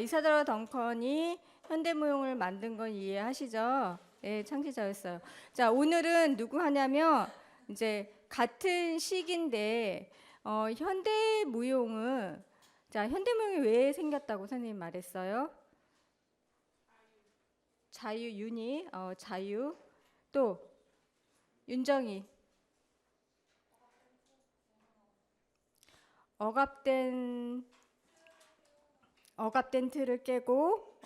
이사도라 덩컨이 현대무용을 만든 건 이해하시죠? 네, 창시자였어요. 자, 오늘은 누구 하냐면 이제 같은 시기인데 현대무용은 자, 현대무용이 왜 생겼다고 선생님 말했어요? 자유, 윤희, 자유, 또 윤정이, 억압된 틀을 깨고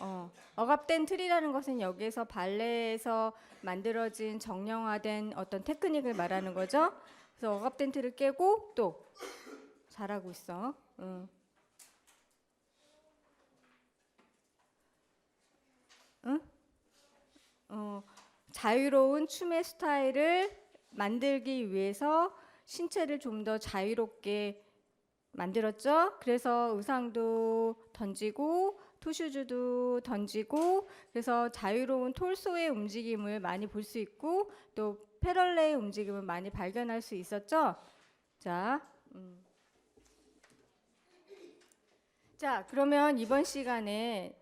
억압된 틀이라는 것은 여기에서 발레에서 만들어진 정형화된 어떤 테크닉을 말하는 거죠. 그래서 억압된 틀을 깨고 또 잘하고 있어. 응? 자유로운 춤의 스타일을 만들기 위해서 신체를 좀 더 자유롭게 만들었죠. 그래서 의상도 던지고 투슈즈도 던지고 그래서 자유로운 톨소의 움직임을 많이 볼 수 있고 또 패럴레의 움직임을 많이 발견할 수 있었죠. 자, 자 그러면 이번 시간에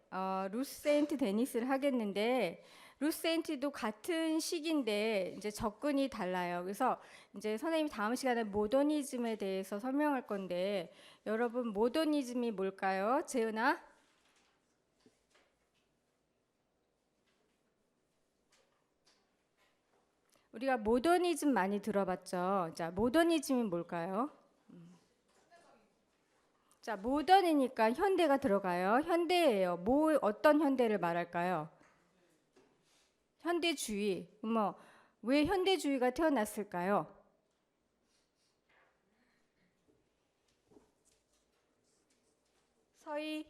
루스 세인트 데니스를 하겠는데 루스 세인트도 같은 시기인데 이제 접근이 달라요. 그래서 이제 선생님이 다음 시간에 모더니즘에 대해서 설명할 건데 여러분 모더니즘이 뭘까요? 재은아? 우리가 모더니즘 많이 들어봤죠. 자, 모더니즘이 뭘까요? 자, 모던이니까 현대가 들어가요. 현대예요. 어떤 현대를 말할까요? 현대주의. 왜 현대주의가 태어났을까요? 서희,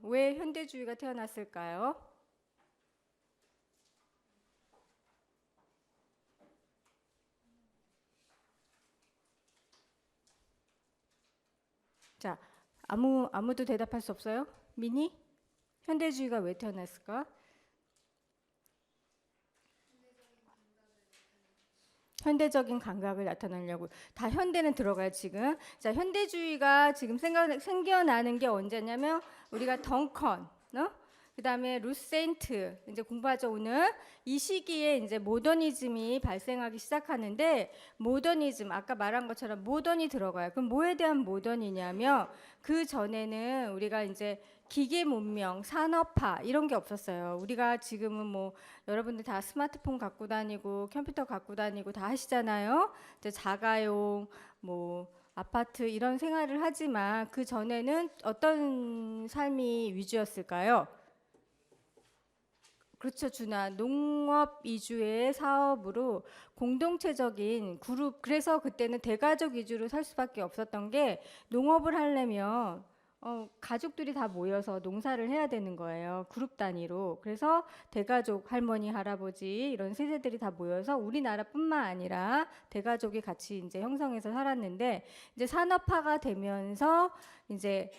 왜 현대주의가 태어났을까요? 자, 아무도 대답할 수 없어요? 미니? 현대주의가 왜 태어났을까? 현대적인 감각을 나타내려고. 다 현대는 들어가요, 지금. 자, 현대주의가 지금 생겨나는 게 언제냐면 우리가 덩컨, 그다음에 루세인트 이제 공부하죠 오늘. 이 시기에 이제 모더니즘이 발생하기 시작하는데 모더니즘 아까 말한 것처럼 모던이 들어가요. 그럼 뭐에 대한 모던이냐면 그 전에는 우리가 이제 기계 문명, 산업화 이런 게 없었어요. 우리가 지금은 뭐 여러분들 다 스마트폰 갖고 다니고 컴퓨터 갖고 다니고 다 하시잖아요. 이제 자가용 뭐 아파트 이런 생활을 하지만 그 전에는 어떤 삶이 위주였을까요? 그렇죠, 준아. 농업 위주의 사업으로 공동체적인 그룹, 그래서 그때는 대가족 위주로 살 수밖에 없었던 게 농업을 하려면 가족들이 다 모여서 농사를 해야 되는 거예요. 그룹 단위로. 그래서 대가족, 할머니, 할아버지 이런 세대들이 다 모여서 우리나라뿐만 아니라 대가족이 같이 이제 형성해서 살았는데 이제 산업화가 되면서 이제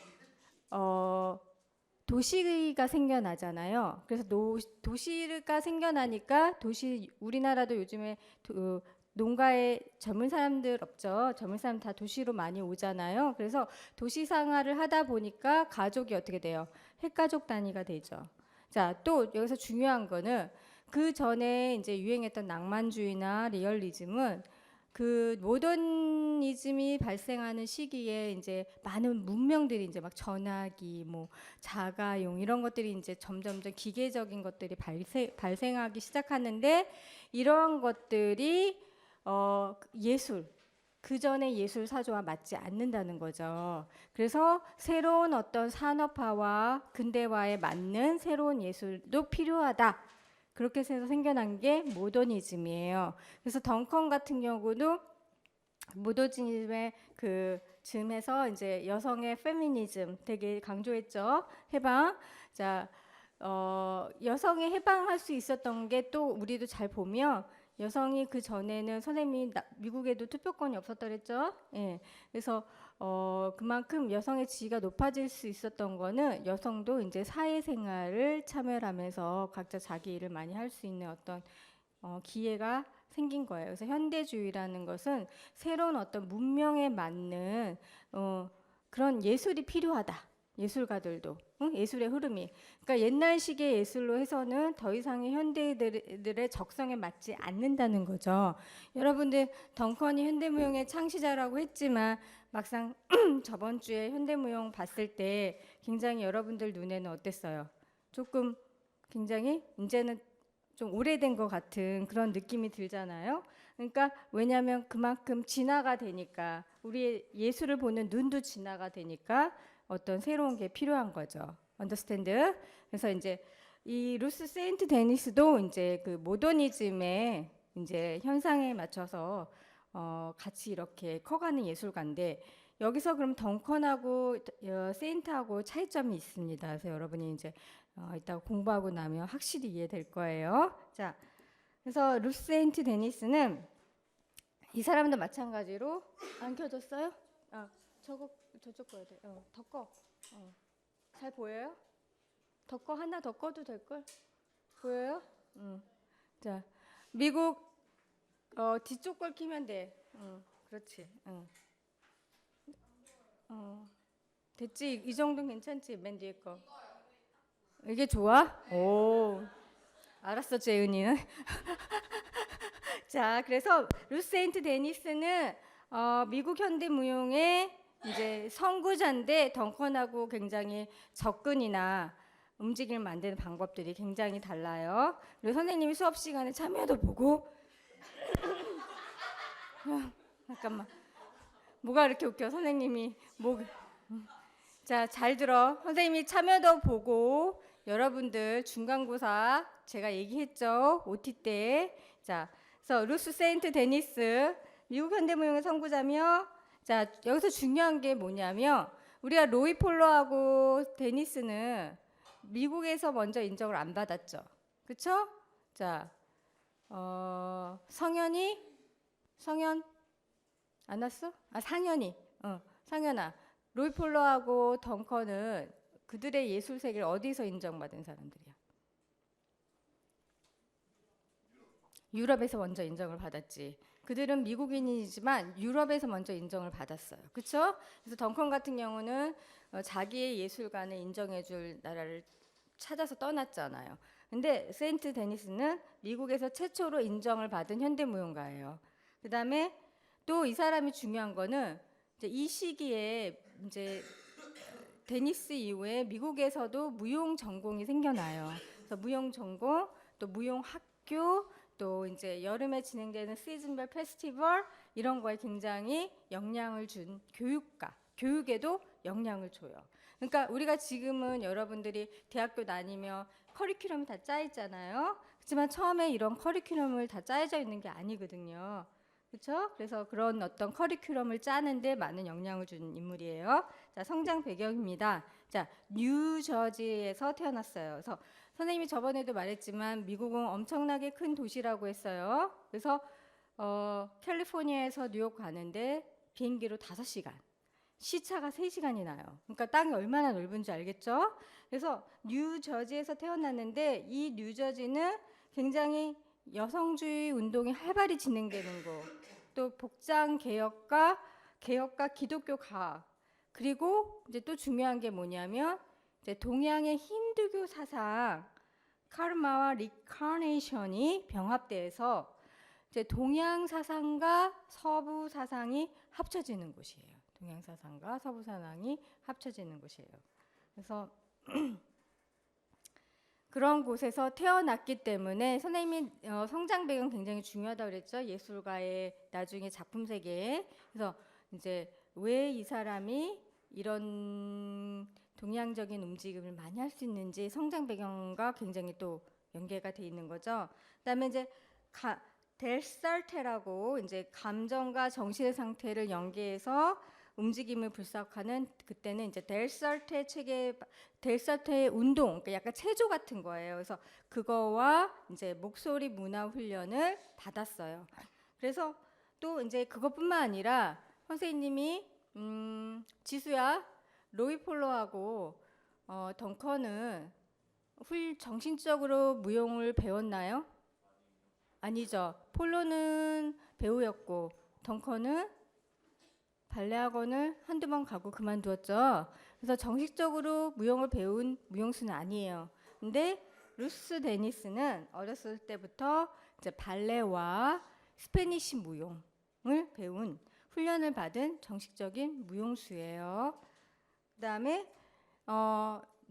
도시가 생겨나잖아요. 그래서 도시가 생겨나니까 우리나라도 요즘에 농가에 젊은 사람들 없죠. 젊은 사람 다 도시로 많이 오잖아요. 그래서 도시 생활을 하다 보니까 가족이 어떻게 돼요? 핵가족 단위가 되죠. 자, 또 여기서 중요한 거는 그 전에 이제 유행했던 낭만주의나 리얼리즘은 그 모더니즘이 발생하는 시기에 이제 많은 문명들이 이제 막 전화기, 뭐 자가용 이런 것들이 이제 점점점 기계적인 것들이 발생하기 시작하는데 이러한 것들이 예술 그 전의 예술 사조와 맞지 않는다는 거죠. 그래서 새로운 어떤 산업화와 근대화에 맞는 새로운 예술도 필요하다. 그렇게 해서 생겨난 게 모더니즘이에요. 그래서 덩컨 같은 경우도 모더니즘의 그 즈음에서 이제 여성의 페미니즘 되게 강조했죠. 해방. 자, 여성이 해방할 수 있었던 게 또 우리도 잘 보면 여성이 그 전에는 선생님이 미국에도 투표권이 없었다 그랬죠. 예. 그래서 그만큼 여성의 지위가 높아질 수 있었던 거는 여성도 이제 사회생활을 참여하면서 각자 자기 일을 많이 할 수 있는 어떤 기회가 생긴 거예요. 그래서 현대주의라는 것은 새로운 어떤 문명에 맞는 그런 예술이 필요하다. 예술가들도, 응? 예술의 흐름이. 그러니까 옛날식의 예술로 해서는 더 이상의 현대인들의 적성에 맞지 않는다는 거죠. 여러분들 덩컨이 현대무용의 창시자라고 했지만 막상 저번 주에 현대무용 봤을 때 굉장히 여러분들 눈에는 어땠어요? 조금 굉장히 이제는 좀 오래된 것 같은 그런 느낌이 들잖아요. 그러니까 왜냐하면 그만큼 진화가 되니까 우리의 예술을 보는 눈도 진화가 되니까 어떤 새로운 게 필요한 거죠. 언더스탠드. 그래서 이제 이 루스 세인트 데니스도 이제 그 모더니즘의 이제 현상에 맞춰서 같이 이렇게 커가는 예술가인데 여기서 그럼 덩컨하고 세인트하고 차이점이 있습니다. 그래서 여러분이 이제 이따 공부하고 나면 확실히 이해될 거예요. 자, 그래서 루스 세인트 데니스는 이 사람도 마찬가지로 안 켜졌어요? 저쪽 꺼야 돼. 더 꺼. 잘 보여요? 더 꺼. 하나 더 꺼도 될 걸? 보여요? 자, 미국 뒤쪽 걸 키면 돼. 그렇지. 됐지? 이 정도는 괜찮지? 맨 뒤에 거. 이게 좋아? 오, 알았어, 재은이는. 자, 그래서 루세인트 데니스는 미국 현대무용의 이제 선구자인데 덩컨하고 굉장히 접근이나 움직임을 만드는 방법들이 굉장히 달라요. 그리고 선생님이 수업 시간에 참여도 보고 잠깐만 뭐가 이렇게 웃겨 선생님이 자, 잘 들어. 선생님이 참여도 보고 여러분들 중간고사 제가 얘기했죠. OT 때. 자, 그래서 루스 세인트 데니스 미국 현대무용의 선구자며 자, 여기서 중요한 게 뭐냐면 우리가 로이 폴로하고 데니스는 미국에서 먼저 인정을 안 받았죠. 그쵸? 자, 성현 안 왔어? 상현이. 상현아. 로이 폴로하고 덩컨은 그들의 예술 세계를 어디서 인정받은 사람들이야? 유럽에서 먼저 인정을 받았지. 그들은 미국인이지만 유럽에서 먼저 인정을 받았어요. 그렇죠? 그래서 덩컨 같은 경우는 자기의 예술관을 인정해줄 나라를 찾아서 떠났잖아요. 근데 세인트 데니스는 미국에서 최초로 인정을 받은 현대무용가예요. 그다음에 또 이 사람이 중요한 거는 이제 이 시기에 이제 데니스 이후에 미국에서도 무용 전공이 생겨나요. 그래서 무용 전공, 또 무용 학교, 또 이제 여름에 진행되는 시즌별 페스티벌 이런 거에 굉장히 영향을 준 교육가, 교육에도 영향을 줘요. 그러니까 우리가 지금은 여러분들이 대학교 다니며 커리큘럼이 다 짜 있잖아요. 그렇지만 처음에 이런 커리큘럼을 다 짜여져 있는 게 아니거든요. 그렇죠? 그래서 그런 어떤 커리큘럼을 짜는데 많은 영향을 준 인물이에요. 자, 성장 배경입니다. 자, 뉴저지에서 태어났어요. 그래서 선생님이 저번에도 말했지만 미국은 엄청나게 큰 도시라고 했어요. 그래서 캘리포니아에서 뉴욕 가는데 비행기로 5시간, 시차가 3시간이 나요. 그러니까 땅이 얼마나 넓은지 알겠죠? 그래서 뉴저지에서 태어났는데 이 뉴저지는 굉장히 여성주의 운동이 활발히 진행되는 곳, 또 복장 개혁과 기독교 가학, 그리고 이제 또 중요한 게 뭐냐면 이제 동양의 힌두교 사상, 카르마와 리카네이션이 병합돼서 이제 동양 사상과 서부 사상이 합쳐지는 곳이에요. 동양 사상과 서부 사상이 합쳐지는 곳이에요. 그래서 그런 곳에서 태어났기 때문에 선생님이 성장 배경 굉장히 중요하다고 그랬죠. 예술가의 나중에 작품 세계에. 그래서 이제 왜 이 사람이 이런 동양적인 움직임을 많이 할 수 있는지 성장 배경과 굉장히 또 연계가 돼 있는 거죠. 그다음에 이제 델살테라고 이제 감정과 정신의 상태를 연계해서 움직임을 분석하는 그때는 이제 델살테의 운동, 그러니까 약간 체조 같은 거예요. 그래서 그거와 이제 목소리 문화 훈련을 받았어요. 그래서 또 이제 그것뿐만 아니라 선생님이 지수야 로이 폴로하고 덩컨은 정신적으로 무용을 배웠나요? 아니죠. 폴로는 배우였고 덩컨은 발레 학원을 한두 번 가고 그만두었죠. 그래서 정식적으로 무용을 배운 무용수는 아니에요. 근데 루스 데니스는 어렸을 때부터 이제 발레와 스페니시 무용을 배운 훈련을 받은 정식적인 무용수예요. 그다음에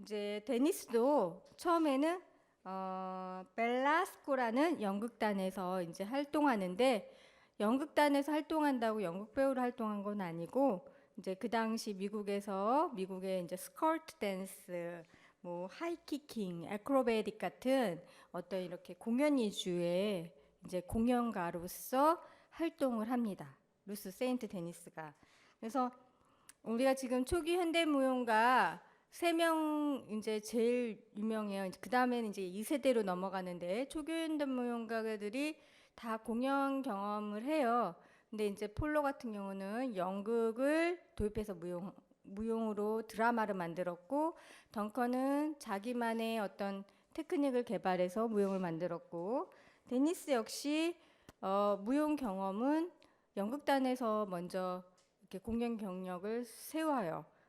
이제 데니스도 처음에는 벨라스코라는 연극단에서 이제 활동하는데 연극단에서 활동한다고 연극 배우로 활동한 건 아니고 이제 그 당시 미국의 이제 스커트 댄스, 뭐 하이키킹, 애크로베틱 같은 어떤 이렇게 공연 위주의 이제 공연가로서 활동을 합니다. 루스 세인트 데니스가. 그래서 우리가 지금 초기 현대무용가 3명 이제 제일 유명해요. 그 다음에는 이제 2세대로 넘어가는데 초기 현대무용가들이 다 공연 경험을 해요. 근데 이제 폴로 같은 경우는 연극을 도입해서 무용으로 드라마를 만들었고, 덩컨은 자기만의 어떤 테크닉을 개발해서 무용을 만들었고, 데니스 역시 무용 경험은 연극단에서 먼저 이렇게 공연 경력을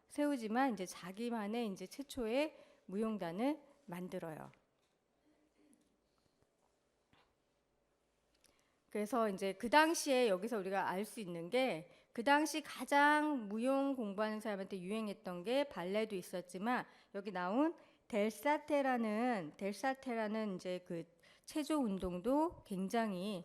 세우지만 이제 자기만의 이제 최초의 무용단을 만들어요. 그래서 이제 그 당시에 여기서 우리가 알 수 있는 게 그 당시 가장 무용 공부하는 사람한테 유행했던 게 발레도 있었지만 여기 나온 델사테라는 이제 그 체조 운동도 굉장히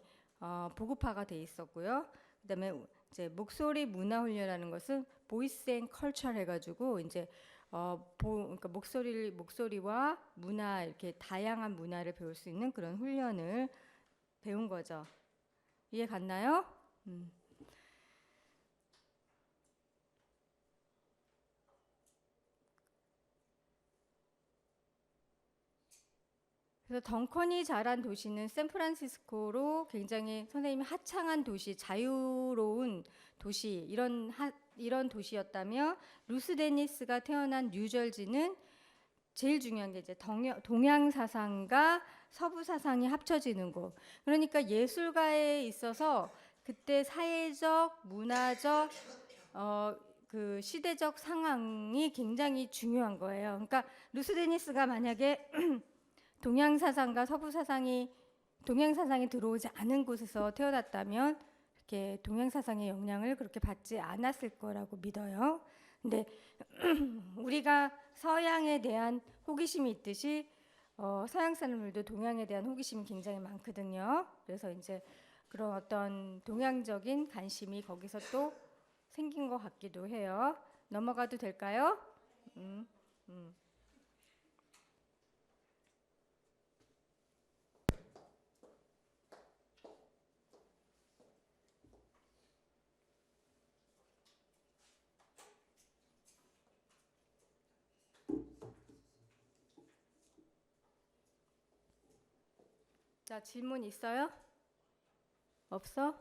보급화가 돼 있었고요. 그다음에 이제 목소리 문화 훈련이라는 것은 보이스 앤 컬처 해가지고 이제 그러니까 목소리와 문화 이렇게 다양한 문화를 배울 수 있는 그런 훈련을 배운 거죠. 이해 갔나요? 그래서 덩컨이 자란 도시는 샌프란시스코로 굉장히 선생님이 하창한 도시, 자유로운 도시 이런 도시였다며 루스 데니스가 태어난 뉴저지는 제일 중요한 게 이제 동양 사상과 서부 사상이 합쳐지는 곳. 그러니까 예술가에 있어서 그때 사회적, 문화적, 그 시대적 상황이 굉장히 중요한 거예요. 그러니까 루스 데니스가 만약에 동양 사상과 서부 사상이 동양 사상이 들어오지 않은 곳에서 태어났다면 이렇게 동양 사상의 영향을 그렇게 받지 않았을 거라고 믿어요. 근데 우리가 서양에 대한 호기심이 있듯이 서양 사람들도 동양에 대한 호기심이 굉장히 많거든요. 그래서 이제 그런 어떤 동양적인 관심이 거기서 또 생긴 것 같기도 해요. 넘어가도 될까요? 음, 음. 자, 질문 있어요? 없어?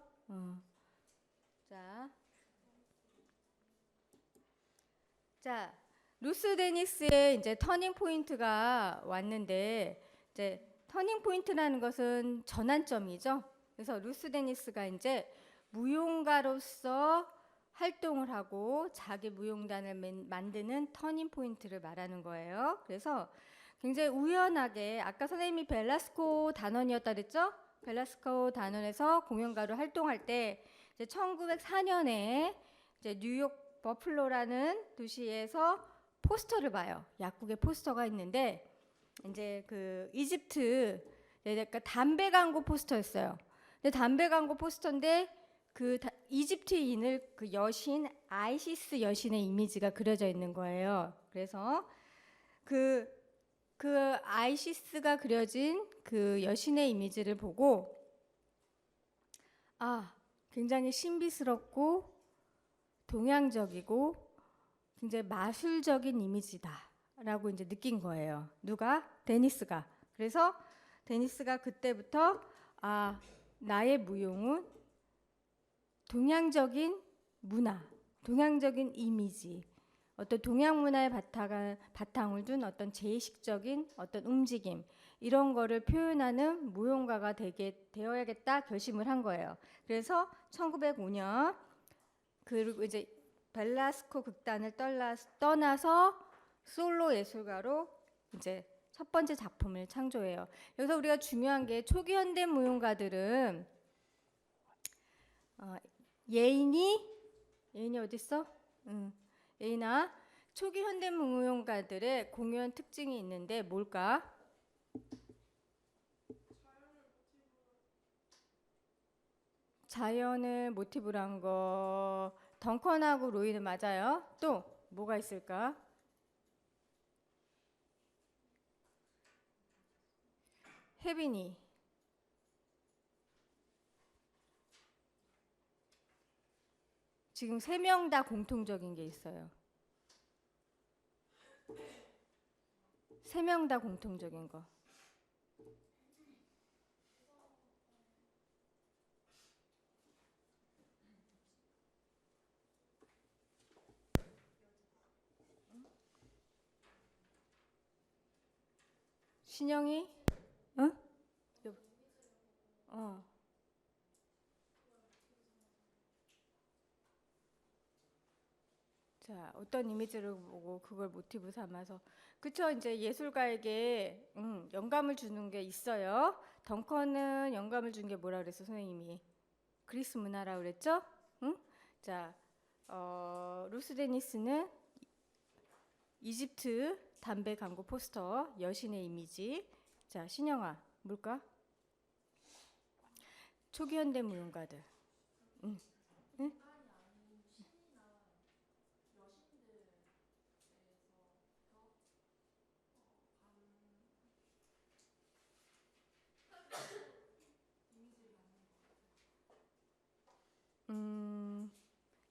자, 루스 데니스의 이제 터닝 포인트가 왔는데 이제 터닝 포인트라는 것은 전환점이죠. 그래서 루스 데니스가 이제 무용가로서 활동을 하고 자기 무용단을 만드는 터닝 포인트를 말하는 거예요. 그래서 굉장히 우연하게 아까 선생님이 벨라스코 단원이었다 그랬죠? 벨라스코 단원에서 공연가로 활동할 때 이제 1904년에 이제 뉴욕 버플로라는 도시에서 포스터를 봐요. 약국에 포스터가 있는데 이제 그 이집트 그러니까 담배 광고 포스터였어요. 근데 담배 광고 포스터인데 그 이집트인을 그 여신 아이시스 여신의 이미지가 그려져 있는 거예요. 그래서 그 아이시스가 그려진 그 여신의 이미지를 보고 굉장히 신비스럽고 동양적이고 굉장히 마술적인 이미지다라고 이제 느낀 거예요. 누가? 데니스가. 그래서 데니스가 그때부터 나의 무용은 동양적인 문화, 동양적인 이미지, 어떤 동양 문화의 바탕을 둔 어떤 제식적인 어떤 움직임 이런 거를 표현하는 무용가가 되어야겠다 결심을 한 거예요. 그래서 1905년 그리고 이제 벨라스코 극단을 떠나서 솔로 예술가로 이제 첫 번째 작품을 창조해요. 여기서 우리가 중요한 게 초기 현대 무용가들은 예인이 어디 있어? 예인아, 초기 현대 무용가들의 공유한 특징이 있는데 뭘까? 자연을 모티브로 한 거. 덩컨하고 로이는 맞아요. 또 뭐가 있을까? 혜빈이. 지금 세 명 다 공통적인 게 있어요. 세 명 다 공통적인 거. 신영이? 응? 어. 자, 어떤 이미지를 보고 그걸 모티브 삼아서 그쵸? 이제 예술가에게 영감을 주는 게 있어요. 덩컨은 영감을 준 게 뭐라 그랬어, 선생님이? 그리스 문화라 그랬죠? 응? 자, 루스 데니스는 이집트 담배 광고 포스터 여신의 이미지. 자, 신영아, 뭘까? 초기 현대 무용가들. 응? 응?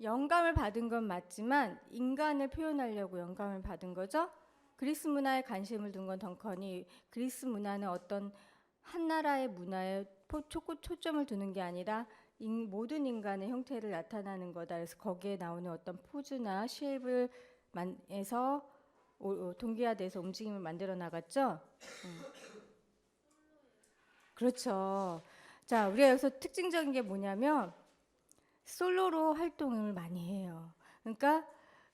영감을 받은 건 맞지만 인간을 표현하려고 영감을 받은 거죠. 그리스 문화에 관심을 둔 건 덩컨이 그리스 문화는 어떤 한 나라의 문화에 초점을 두는 게 아니라 모든 인간의 형태를 나타나는 거다. 그래서 거기에 나오는 어떤 포즈나 쉐입을 해서 동기화돼서 움직임을 만들어 나갔죠. 그렇죠. 자, 우리가 여기서 특징적인 게 뭐냐면 솔로로 활동을 많이 해요. 그러니까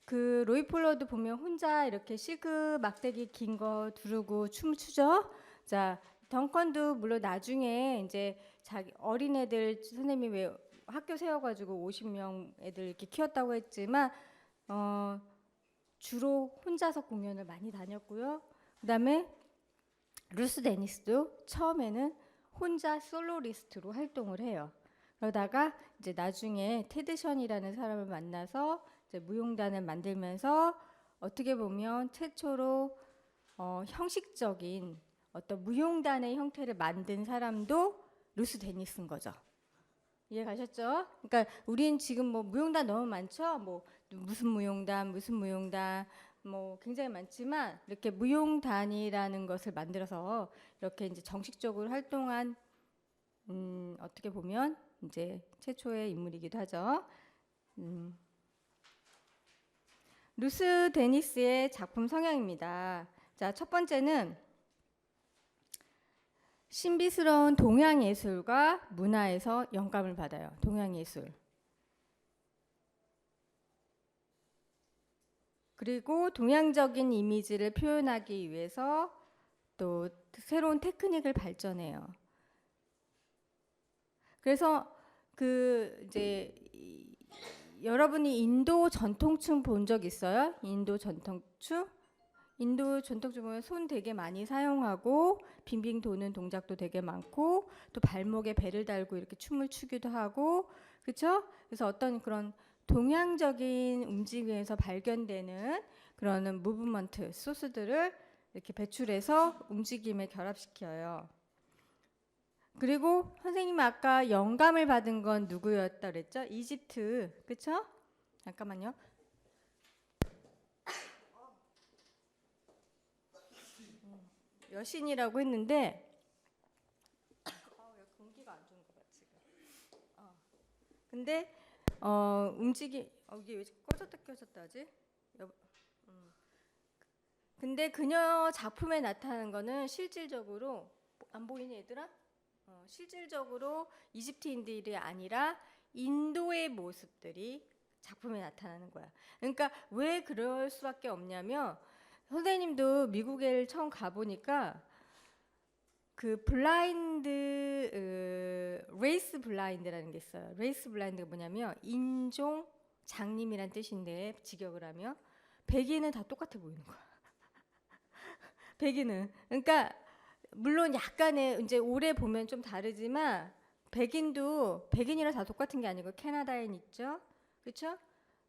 그 로이 폴러도 보면 혼자 이렇게 시그 막대기 긴 거 두르고 춤을 추죠. 자, 덩컨도 물론 나중에 이제 자기 어린애들 선생님이 왜 학교 세워가지고 50명 애들 이렇게 키웠다고 했지만 주로 혼자서 공연을 많이 다녔고요. 그다음에 루스 데니스도 처음에는 혼자 솔로리스트로 활동을 해요. 그러다가 이제 나중에 테드 션이라는 사람을 만나서 이제 무용단을 만들면서 어떻게 보면 최초로 형식적인 어떤 무용단의 형태를 만든 사람도 루스 데니스인 거죠. 이해 가셨죠? 그러니까 우린 지금 뭐 무용단 너무 많죠. 뭐 무슨 무용단 뭐 굉장히 많지만 이렇게 무용단이라는 것을 만들어서 이렇게 이제 정식적으로 활동한 어떻게 보면 이제 최초의 인물이기도 하죠. 루스 데니스의 작품 성향입니다. 자, 첫 번째는 신비스러운 동양 예술과 문화에서 영감을 받아요. 동양 예술. 그리고 동양적인 이미지를 표현하기 위해서 또 새로운 테크닉을 발전해요. 그래서 그 이제 여러분이 인도 전통춤 본 적 있어요? 인도 전통춤? 인도 전통춤 보면 손 되게 많이 사용하고 빙빙 도는 동작도 되게 많고 또 발목에 배를 달고 이렇게 춤을 추기도 하고 그렇죠? 그래서 어떤 그런 동양적인 움직임에서 발견되는 그런 무브먼트 소스들을 이렇게 배출해서 움직임에 결합시켜요. 그리고 선생님 아까 영감을 받은 건 누구였다 그랬죠? 이집트, 그렇죠? 잠깐만요. 여신이라고 했는데 공기가 안 좋은 것 같아 지금. 근데 이게 왜 꺼졌다 켜졌다 하지? 근데 그녀 작품에 나타나는 거는 실질적으로 안 보이니 얘들아? 실질적으로 이집트인들이 아니라 인도의 모습들이 작품에 나타나는 거야. 그러니까 왜 그럴 수밖에 없냐면 선생님도 미국에 처음 가보니까 그 블라인드 레이스 블라인드라는 게 있어요. 레이스 블라인드가 뭐냐면 인종 장님이란 뜻인데 직역을 하면 백인은 다 똑같아 보이는 거야. 백인은 그러니까 물론 약간의 이제 오래 보면 좀 다르지만 백인도 백인이랑 다 똑같은 게 아니고 캐나다인 있죠, 그렇죠?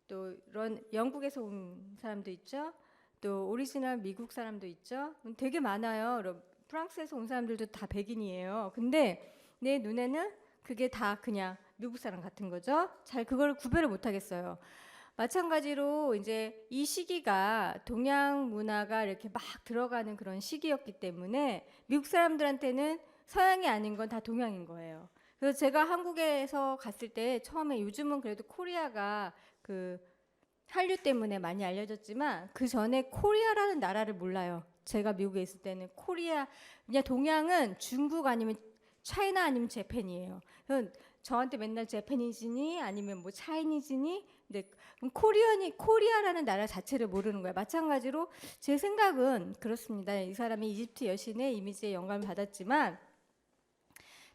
또 이런 영국에서 온 사람도 있죠. 또 오리지널 미국 사람도 있죠. 되게 많아요. 프랑스에서 온 사람들도 다 백인이에요. 근데 내 눈에는 그게 다 그냥 미국 사람 같은 거죠. 잘 그걸 구별을 못 하겠어요. 마찬가지로 이제 이 시기가 동양 문화가 이렇게 막 들어가는 그런 시기였기 때문에 미국 사람들한테는 서양이 아닌 건 다 동양인 거예요. 그래서 제가 한국에서 갔을 때 처음에 요즘은 그래도 코리아가 그 한류 때문에 많이 알려졌지만 그 전에 코리아라는 나라를 몰라요. 제가 미국에 있을 때는 코리아 그냥 동양은 중국 아니면 차이나 아니면 재팬이에요. 그래서 저한테 맨날 재패니즈니 아니면 뭐 차이니즈니 근데 코리아라는 나라 자체를 모르는 거야. 마찬가지로 제 생각은 그렇습니다. 이 사람이 이집트 여신의 이미지에 영감을 받았지만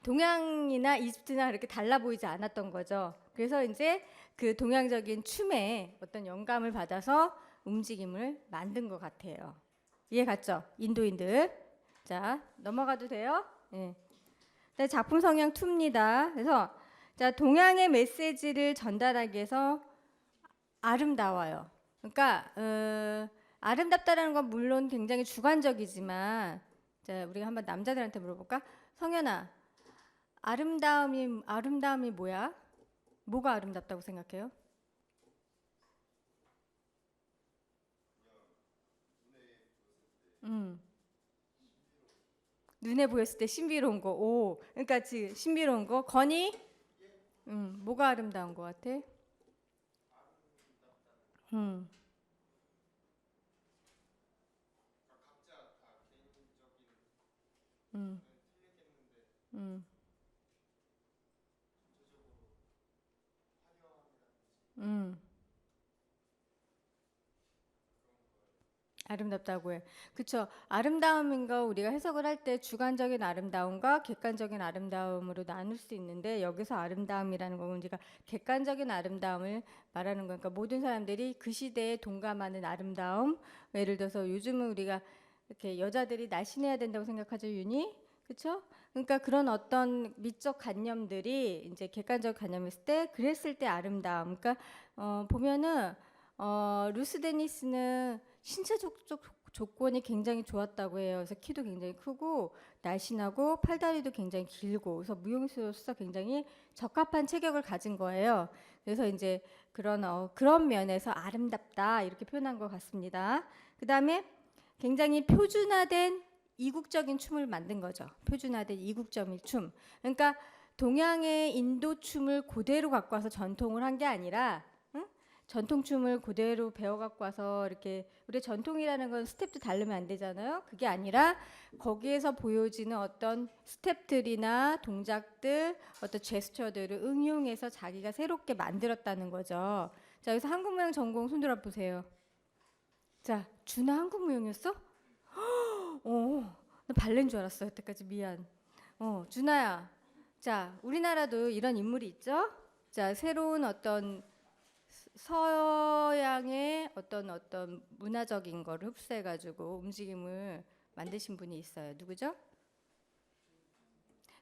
동양이나 이집트나 그렇게 달라 보이지 않았던 거죠. 그래서 이제 그 동양적인 춤에 어떤 영감을 받아서 움직임을 만든 것 같아요. 이해 갔죠? 인도인들. 자, 넘어가도 돼요? 네. 작품 성향 2입니다. 그래서 자, 동양의 메시지를 전달하기 위해서 아름다워요. 그러니까 아름답다라는 건 물론 굉장히 주관적이지만 자, 우리가 한번 남자들한테 물어볼까? 성현아, 아름다움이 뭐야? 뭐가 아름답다고 생각해요? 눈에 보였을 때 신비로운 거. 오, 그러니까 지금 신비로운 거. 건이, 뭐가 아름다운 것 같아? 음, 음, 음, 음. 아름답다고 해. 그쵸. 아름다움인 거 우리가 해석을 할 때 주관적인 아름다움과 객관적인 아름다움으로 나눌 수 있는데 여기서 아름다움이라는 건 우리가 객관적인 아름다움을 말하는 거니까 모든 사람들이 그 시대에 동감하는 아름다움. 예를 들어서 요즘은 우리가 이렇게 여자들이 날씬해야 된다고 생각하죠, 윤희? 그쵸? 그러니까 그런 어떤 미적 관념들이 이제 객관적 관념이었을 때 그랬을 때 아름다움. 그러니까 보면은 루스 데니스는 신체적 조건이 굉장히 좋았다고 해요. 그래서 키도 굉장히 크고 날씬하고 팔다리도 굉장히 길고 그래서 무용수로서 굉장히 적합한 체격을 가진 거예요. 그래서 이제 그런 면에서 아름답다 이렇게 표현한 것 같습니다. 그 다음에 굉장히 표준화된 이국적인 춤을 만든 거죠. 표준화된 이국적인 춤. 그러니까 동양의 인도 춤을 그대로 갖고 와서 전통을 한 게 아니라 전통춤을 그대로 배워 갖고 와서 이렇게 우리 전통이라는 건 스텝도 다르면 안 되잖아요. 그게 아니라 거기에서 보여지는 어떤 스텝들이나 동작들, 어떤 제스처들을 응용해서 자기가 새롭게 만들었다는 거죠. 자, 여기서 한국무용 전공 손들어 보세요. 자, 준아 한국무용이었어? 나 발레인 줄 알았어. 여태까지 미안. 준아야. 자, 우리나라도 이런 인물이 있죠? 자, 새로운 어떤 서양의 어떤 문화적인 거를 흡수해가지고 움직임을 만드신 분이 있어요. 누구죠?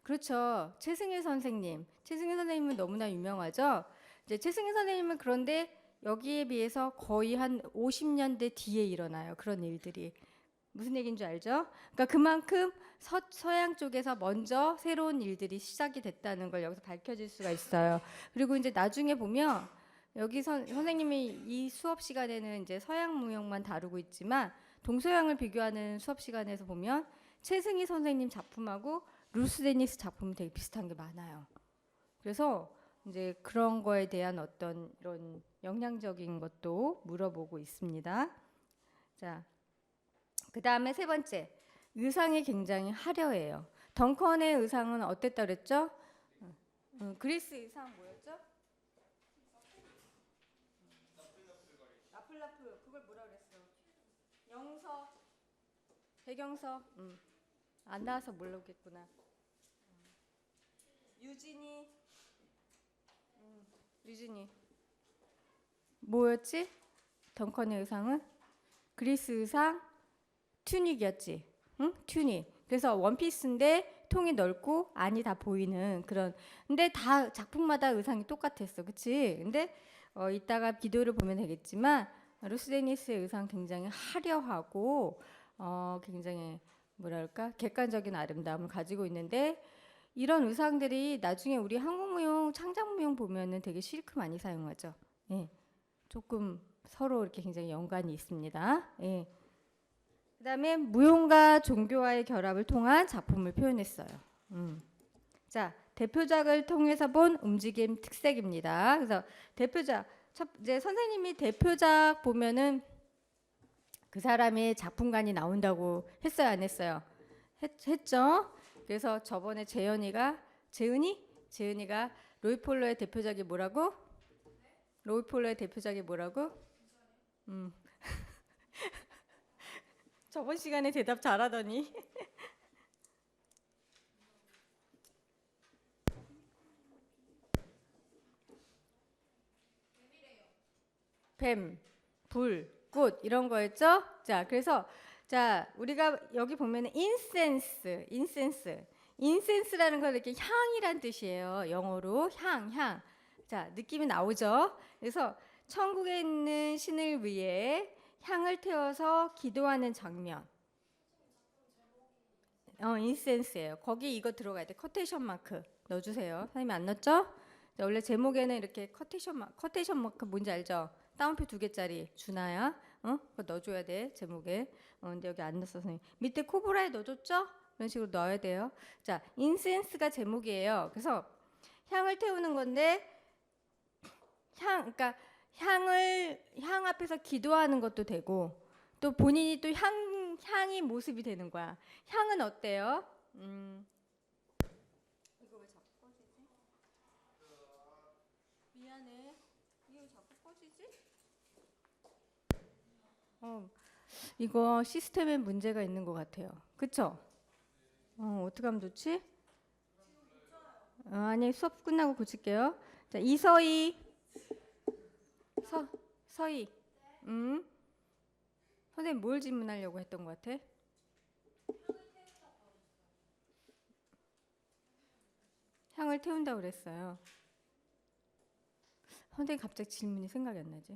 그렇죠. 최승일 선생님. 최승일 선생님은 너무나 유명하죠. 이제 최승일 선생님은 그런데 여기에 비해서 거의 한 50년대 뒤에 일어나요. 그런 일들이. 무슨 얘기인 줄 알죠? 그러니까 그만큼 서양 쪽에서 먼저 새로운 일들이 시작이 됐다는 걸 여기서 밝혀질 수가 있어요. 그리고 이제 나중에 보면 여기 선생님이 이 수업 시간에는 이제 서양 무용만 다루고 있지만 동서양을 비교하는 수업 시간에서 보면 최승희 선생님 작품하고 루스 데니스 작품이 되게 비슷한 게 많아요. 그래서 이제 그런 거에 대한 어떤 이런 영향적인 것도 물어보고 있습니다. 자, 그 다음에 세 번째, 의상이 굉장히 화려해요. 덩컨의 의상은 어땠다 그랬죠? 그리스 의상 뭐였죠? 배경서 안 나와서 모르겠구나. 유진이 유진이 뭐였지? 덩컨의 의상은 그리스 의상 튜닉이었지. 응? 튜닉. 그래서 원피스인데 통이 넓고 안이 다 보이는 그런. 근데 다 작품마다 의상이 똑같았어, 그치? 근데 이따가 비디오를 보면 되겠지만 루스 데니스의 의상 굉장히 화려하고 굉장히 뭐랄까 객관적인 아름다움을 가지고 있는데 이런 의상들이 나중에 우리 한국 무용 창작 무용 보면은 되게 실크 많이 사용하죠. 예, 조금 서로 이렇게 굉장히 연관이 있습니다. 예. 그다음에 무용과 종교와의 결합을 통한 작품을 표현했어요. 자, 대표작을 통해서 본 움직임 특색입니다. 그래서 대표작, 이제 선생님이 대표작 보면은 그 사람의 작품관이 나온다고 했어요, 안 했어요? 했죠. 그래서 저번에 재은이가 로이폴로의 대표작이 뭐라고? 로이폴로의 대표작이 뭐라고? 저번 시간에 대답 잘하더니. 뱀, 불, 꽃 이런 거였죠? 자, 그래서 자, 우리가 여기 보면은 인센스라는 건 이렇게 향이란 뜻이에요. 영어로 향. 자, 느낌이 나오죠? 그래서 천국에 있는 신을 위해 향을 태워서 기도하는 장면. 인센스예요. 거기 이거 들어가야 돼. 커테이션 마크 넣어주세요. 선생님이 안 넣었죠? 자, 원래 제목에는 이렇게 커테이션 마크 뭔지 알죠? 따옴표 2개짜리 준아야. 그거 넣어줘야 돼 제목에. 근데 여기 안 넣었어 선생님. 밑에 코브라에 넣어줬죠? 이런 식으로 넣어야 돼요. 자, 인센스가 제목이에요. 그래서 향을 태우는 건데 그러니까 향 앞에서 기도하는 것도 되고 또 본인이 또 향이 모습이 되는 거야. 향은 어때요? 이거 왜 자꾸 꺼지지? 미안해. 이거 왜 자꾸 꺼지지? 이거 시스템에 문제가 있는 것 같아요. 그쵸? 어떻게 하면 좋지? 아니 수업 끝나고 고칠게요. 자, 이서희 서희. 선생님 뭘 질문하려고 했던 것 같아? 향을 태운다고 그랬어요. 선생님 갑자기 질문이 생각이 안 나지?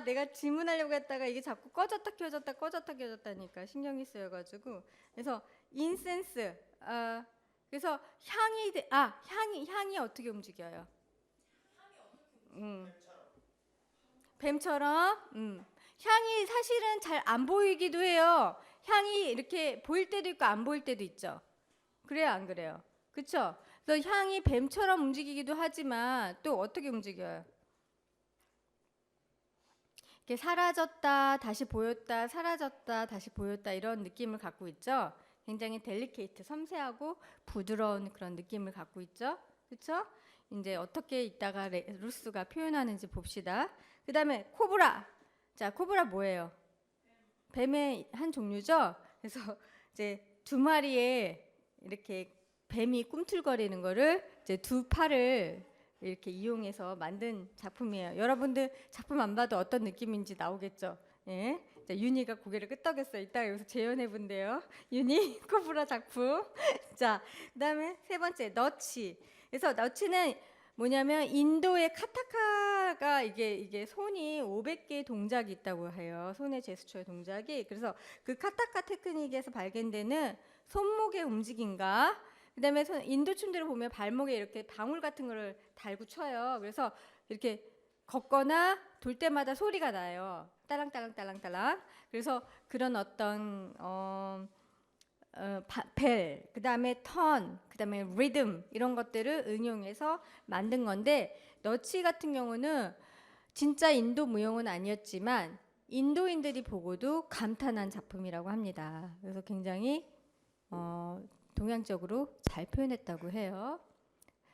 내가 질문하려고 했다가 이게 자꾸 꺼졌다 켜졌다니까 신경이 쓰여가지고. 그래서 인센스. 그래서 향이 어떻게 움직여요? 뱀처럼. 향이 사실은 잘 안 보이기도 해요. 향이 이렇게 보일 때도 있고 안 보일 때도 있죠. 그래요, 안 그래요? 그쵸? 그래서 향이 뱀처럼 움직이기도 하지만 또 어떻게 움직여요? 이렇게 사라졌다, 다시 보였다, 사라졌다, 다시 보였다 이런 느낌을 갖고 있죠. 굉장히 델리케이트, 섬세하고 부드러운 그런 느낌을 갖고 있죠. 그렇죠? 이제 어떻게 이따가 루스가 표현하는지 봅시다. 그 다음에 코브라. 자, 코브라 뭐예요? 뱀의 한 종류죠. 그래서 이제 두 마리의 이렇게 뱀이 꿈틀거리는 거를 이제 두 팔을 이렇게 이용해서 만든 작품이에요. 여러분들 작품 안 봐도 어떤 느낌인지 나오겠죠. 예. 자, 윤희가 고개를 끄덕였어요. 이따가 여기서 재현해 본대요. 윤희 코브라 작품. 자, 그다음에 세 번째 너치. 그래서 너치는 뭐냐면 인도의 카타카가 이게 손이 500개의 동작이 있다고 해요. 손의 제스처의 동작이. 그래서 그 카타카 테크닉에서 발견되는 손목의 움직임과 그다음에 인도 춤들을 보면 발목에 이렇게 방울 같은 거를 달고 춰요. 그래서 이렇게 걷거나 돌 때마다 소리가 나요. 따랑따랑따랑따랑. 그래서 그런 어떤 벨, 그다음에 턴, 그다음에 리듬 이런 것들을 응용해서 만든 건데 너치 같은 경우는 진짜 인도 무용은 아니었지만 인도인들이 보고도 감탄한 작품이라고 합니다. 그래서 굉장히 동양적으로 잘 표현했다고 해요.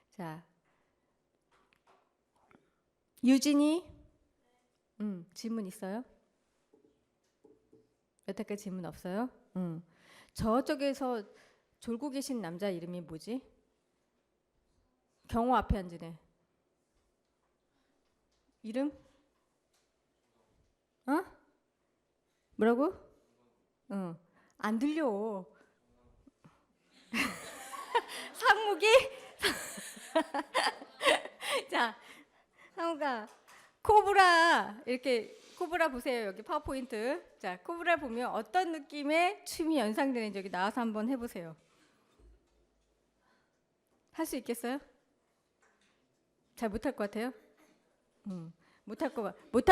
자, 유진이 질문 있어요? 여태까지 질문 없어요? 저쪽에서 졸고 계신 남자 이름이 뭐지? 경호 앞에 앉은 애. 이름? 어? 뭐라고? 안 들려. 상욱이? 자, 상욱아, 코브라 이렇게 코브라 보세요. 여기 파워포인트. 자, 코브라 보면 어떤 느낌의 춤이 연상되는지 여기 나와서 한번 해보세요. 할 수 있겠어요? 잘 못할 것 같아요? 못할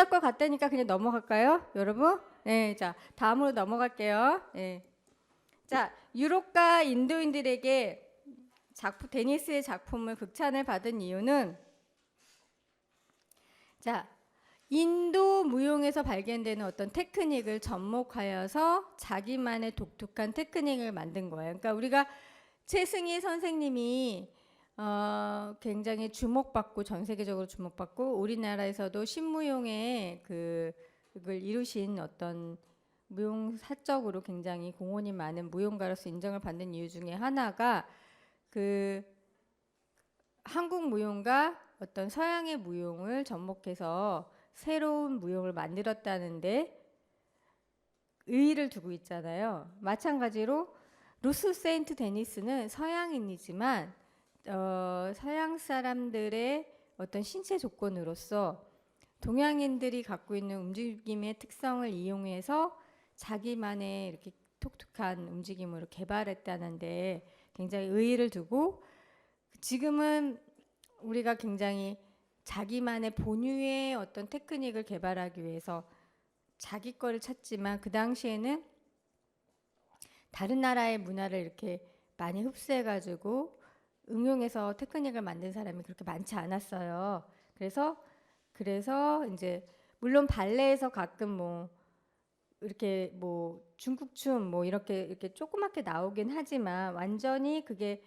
것 같다니까 그냥 넘어갈까요, 여러분? 네, 자, 다음으로 넘어갈게요. 네. 자, 유럽과 인도인들에게 데니스의 작품을 극찬을 받은 이유는, 자, 인도 무용에서 발견되는 어떤 테크닉을 접목하여서 자기만의 독특한 테크닉을 만든 거예요. 그러니까 우리가 최승희 선생님이 굉장히 주목받고 전 세계적으로 주목받고 우리나라에서도 신무용의 그걸 이루신 어떤 무용 사적으로 굉장히 공헌이 많은 무용가로서 인정을 받는 이유 중에 하나가 그 한국 무용과 어떤 서양의 무용을 접목해서 새로운 무용을 만들었다는데 의의를 두고 있잖아요. 마찬가지로 루스 세인트 데니스는 서양인이지만 서양 사람들의 어떤 신체 조건으로서 동양인들이 갖고 있는 움직임의 특성을 이용해서 자기만의 이렇게 독특한 움직임으로 개발했다는데 굉장히 의의를 두고, 지금은 우리가 굉장히 자기만의 본유의 어떤 테크닉을 개발하기 위해서 자기 거를 찾지만 그 당시에는 다른 나라의 문화를 이렇게 많이 흡수해가지고 응용해서 테크닉을 만든 사람이 그렇게 많지 않았어요. 그래서 이제 물론 발레에서 가끔 뭐 이렇게 뭐 중국 춤 뭐 이렇게 조그맣게 나오긴 하지만 완전히 그게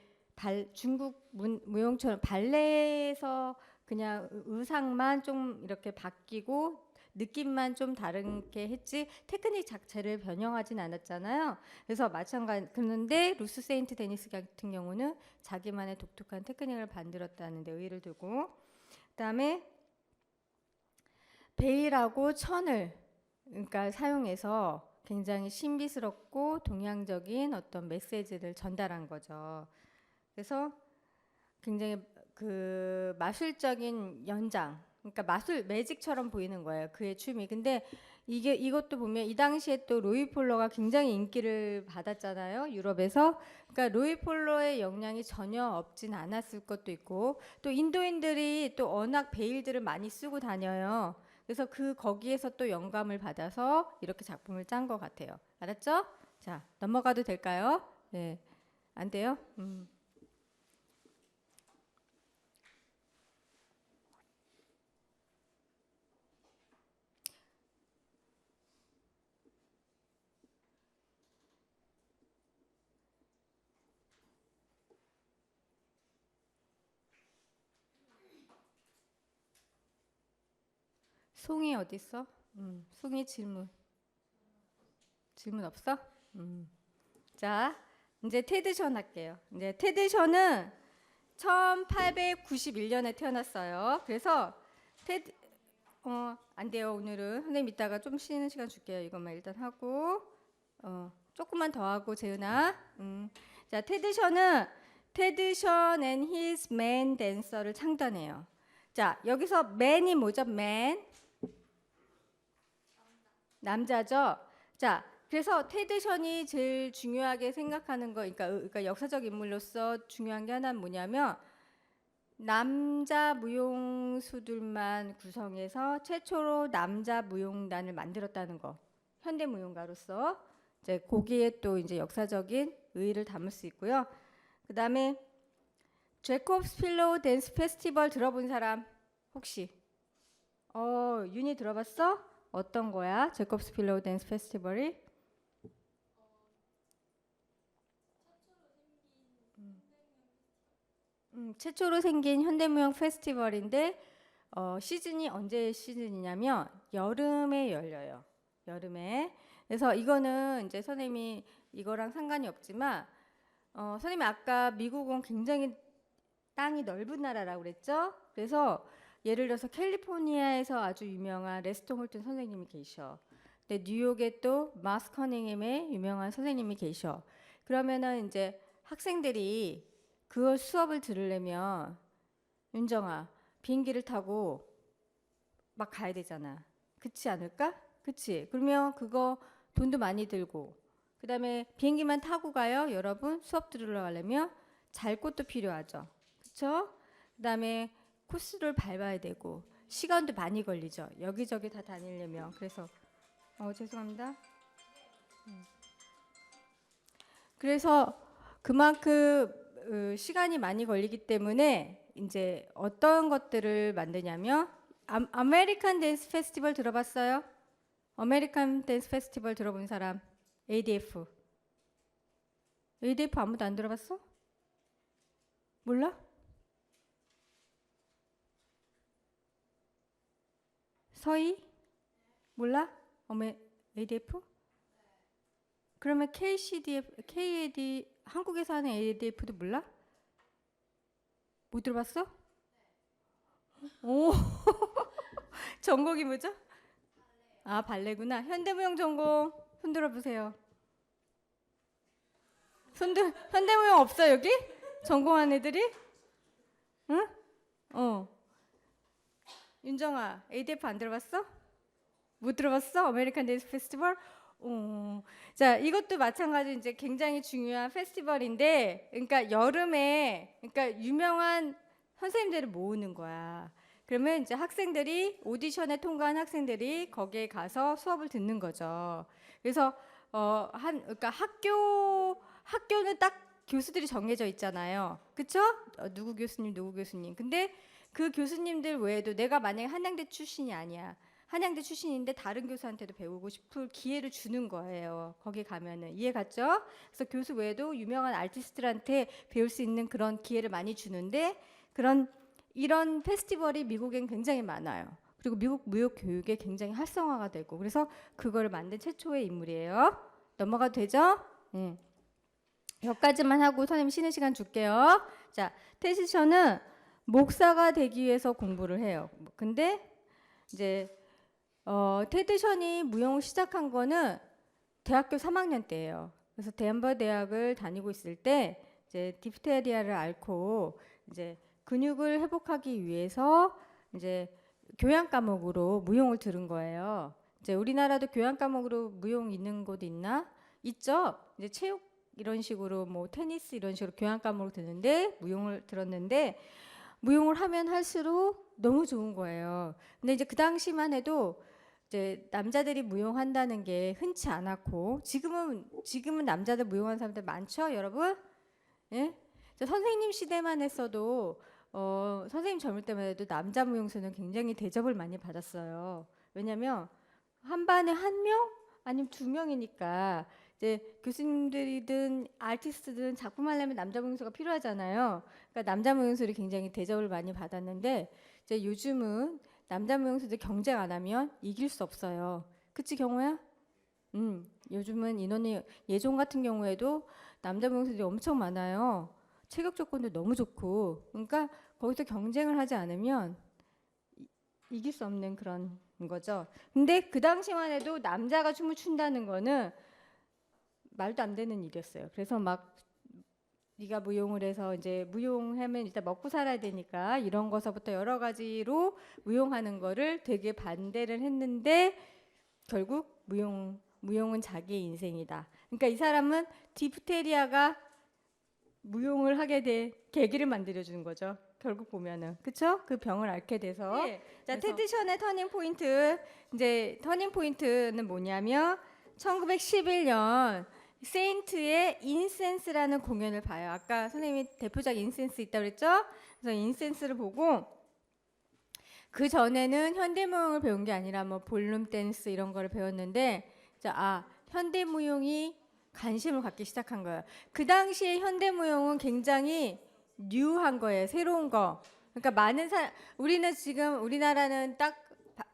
중국 무용처럼 발레에서 그냥 의상만 좀 이렇게 바뀌고 느낌만 좀 다르게 했지 테크닉 자체를 변형하진 않았잖아요. 그래서 그런데 루스 세인트 데니스 같은 경우는 자기만의 독특한 테크닉을 만들었다는 데 의의를 두고, 그다음에 베일하고 천을 그러니까 사용해서 굉장히 신비스럽고 동양적인 어떤 메시지를 전달한 거죠. 그래서 굉장히 그 마술적인 연장, 그러니까 마술 매직처럼 보이는 거예요, 그의 춤이. 근데 이것도 보면 이 당시에 또 로이 폴러가 굉장히 인기를 받았잖아요, 유럽에서. 그러니까 로이 폴러의 영향이 전혀 없진 않았을 것도 있고, 또 인도인들이 또 워낙 베일들을 많이 쓰고 다녀요. 그래서 거기에서 또 영감을 받아서 이렇게 작품을 짠 것 같아요. 알았죠? 자, 넘어가도 될까요? 네, 안 돼요? 송이 어디 있어? 송이 질문 없어? 자, 이제 테드 션 할게요. 이제 테드 션은 1891년에 태어났어요. 그래서 테드 안 돼요. 오늘은 선생님 이따가 좀 쉬는 시간 줄게요. 이것만 일단 하고 조금만 더 하고 재은아. 자, 테드 션 and his man dancer를 창단해요. 자, 여기서 man이 뭐죠? man 남자죠. 자, 그래서 테드 션이 제일 중요하게 생각하는 거, 그러니까 역사적 인물로서 중요한 게 하나는 뭐냐면 남자 무용수들만 구성해서 최초로 남자 무용단을 만들었다는 거. 현대 무용가로서 이제 거기에 또 이제 역사적인 의의를 담을 수 있고요. 그다음에 제콥스 필로우 댄스 페스티벌 들어본 사람 혹시? 윤희 들어봤어? 어떤 거야? 제콥스 필로우 댄스 페스티벌이? 최초로 생긴 현대무용 페스티벌인데 시즌이 언제 시즌이냐면 여름에 열려요. 여름에. 그래서 이거는 이제 선생님이 이거랑 상관이 없지만 선생님이 아까 미국은 굉장히 땅이 넓은 나라라고 그랬죠? 그래서 예를 들어서 캘리포니아에서 아주 유명한 레스통 홀튼 선생님이 계셔. 근데 뉴욕에 또 마스 커닝햄의 유명한 선생님이 계셔. 그러면은 이제 학생들이 그 수업을 들으려면 윤정아 비행기를 타고 막 가야 되잖아. 그렇지 않을까? 그치? 그러면 그거 돈도 많이 들고 그다음에 비행기만 타고 가요. 여러분 수업 들으러 가려면 잘 곳도 필요하죠. 그렇죠? 그다음에 코스를 밟아야 되고 시간도 많이 걸리죠. 여기저기 다 다니려면. 그래서 죄송합니다. 그래서 그만큼 시간이 많이 걸리기 때문에 이제 어떤 것들을 만드냐면 아메리칸 댄스 페스티벌 들어봤어요? 아메리칸 댄스 페스티벌 들어본 사람? ADF. ADF 아무도 안 들어봤어? 몰라? 서희? 몰라? ADF? 그러면 KCDF, KAD, 한국에서 하는 ADF도 몰라? 못 들어봤어? 오, 전공이 뭐죠? 아, 발레구나. 현대무용 전공 손 들어보세요. 현대무용 없어 여기? 전공한 애들이? 응? 윤정아, ADF 안 들어봤어? 못 들어봤어? 아메리칸 댄스 페스티벌? 자, 이것도 마찬가지 이제 굉장히 중요한 페스티벌인데, 그러니까 여름에, 그러니까 유명한 선생님들을 모으는 거야. 그러면 이제 학생들이 오디션에 통과한 학생들이 거기에 가서 수업을 듣는 거죠. 그래서 그러니까 학교는 딱 교수들이 정해져 있잖아요. 그쵸? 누구 교수님, 누구 교수님. 근데 그 교수님들 외에도 내가 만약에 한양대 출신이 아니야. 한양대 출신인데 다른 교수한테도 배우고 싶을 기회를 주는 거예요. 거기 가면은. 이해 갔죠? 그래서 교수 외에도 유명한 아티스트들한테 배울 수 있는 그런 기회를 많이 주는데 이런 페스티벌이 미국엔 굉장히 많아요. 그리고 미국 무역 교육에 굉장히 활성화가 되고 그래서 그걸 만든 최초의 인물이에요. 넘어가도 되죠? 네. 여기까지만 하고 선생님 쉬는 시간 줄게요. 자, 테시션은 목사가 되기 위해서 공부를 해요. 근데 이제 테드션이 무용을 시작한 거는 대학교 3학년 때예요. 그래서 덴버 대학을 다니고 있을 때 이제 디프테리아를 앓고 이제 근육을 회복하기 위해서 이제 교양 과목으로 무용을 들은 거예요. 이제 우리나라도 교양 과목으로 무용 있는 곳 있나? 있죠. 이제 체육 이런 식으로 뭐 테니스 이런 식으로 교양 과목을 듣는데 무용을 들었는데 무용을 하면 할수록 너무 좋은 거예요. 근데 이제 그 당시만 해도 이제 남자들이 무용한다는 게 흔치 않았고 지금은 남자들 무용하는 사람들 많죠, 여러분? 예? 선생님 시대만 했어도 선생님 젊을 때만 해도 남자 무용수는 굉장히 대접을 많이 받았어요. 왜냐면 한 반에 한 명 아니면 두 명이니까 이제 교수님들이든 아티스트든 작품하려면 남자 무용수가 필요하잖아요. 그러니까 남자 무용수들이 굉장히 대접을 많이 받았는데 이제 요즘은 남자 무용수들 경쟁 안 하면 이길 수 없어요. 그치 경호야? 요즘은 인원이 예전 같은 경우에도 남자 무용수들이 엄청 많아요. 체격 조건도 너무 좋고 그러니까 거기서 경쟁을 하지 않으면 이길 수 없는 그런 거죠. 근데 그 당시만 해도 남자가 춤을 춘다는 거는 말도 안 되는 일이었어요. 그래서 막 네가 무용을 해서 이제 무용하면 일단 먹고 살아야 되니까 이런 거서부터 여러 가지로 무용하는 거를 되게 반대를 했는데 결국 무용은 자기의 인생이다. 그러니까 이 사람은 디프테리아가 무용을 하게 된 계기를 만들어 주는 거죠. 결국 보면은 그쵸? 그 병을 앓게 돼서 네. 자 테드션의 터닝 포인트 이제 터닝 포인트는 뭐냐면 1911년 세인트의 인센스라는 공연을 봐요. 아까 선생님이 대표작 인센스 있다고 그랬죠? 그래서 인센스를 보고 그 전에는 현대무용을 배운 게 아니라 뭐 볼룸 댄스 이런 거를 배웠는데 현대무용이 관심을 갖기 시작한 거예요. 그 당시에 현대무용은 굉장히 뉴한 거예요. 새로운 거. 그러니까 많은 사람 우리는 지금 우리나라는 딱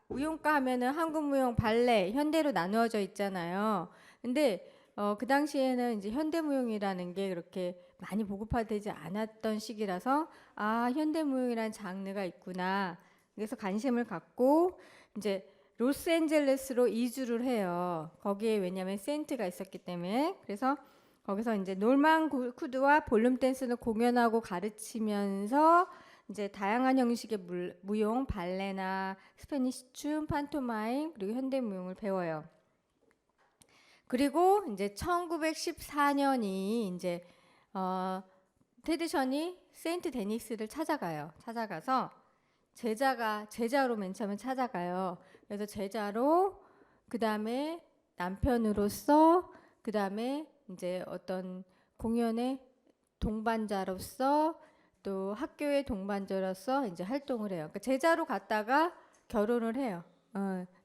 무용과 하면은 한국 무용, 발레, 현대로 나누어져 있잖아요. 근데 그 당시에는 이제 현대 무용이라는 게 그렇게 많이 보급화되지 않았던 시기라서 아, 현대 무용이라는 장르가 있구나. 그래서 관심을 갖고 이제 로스앤젤레스로 이주를 해요. 거기에 왜냐하면 세인트가 있었기 때문에. 그래서 거기서 이제 놀만 쿠드와 볼룸 댄스를 공연하고 가르치면서 이제 다양한 형식의 무용, 발레나 스페니쉬 춤, 판토마임 그리고 현대 무용을 배워요. 그리고 이제 1914년이 이제 테드션이 세인트 데니스를 찾아가요. 찾아가서 제자로 맨 처음에 찾아가요. 그래서 제자로 그 다음에 남편으로서 그 다음에 이제 어떤 공연의 동반자로서 또 학교의 동반자로서 이제 활동을 해요. 그러니까 제자로 갔다가 결혼을 해요.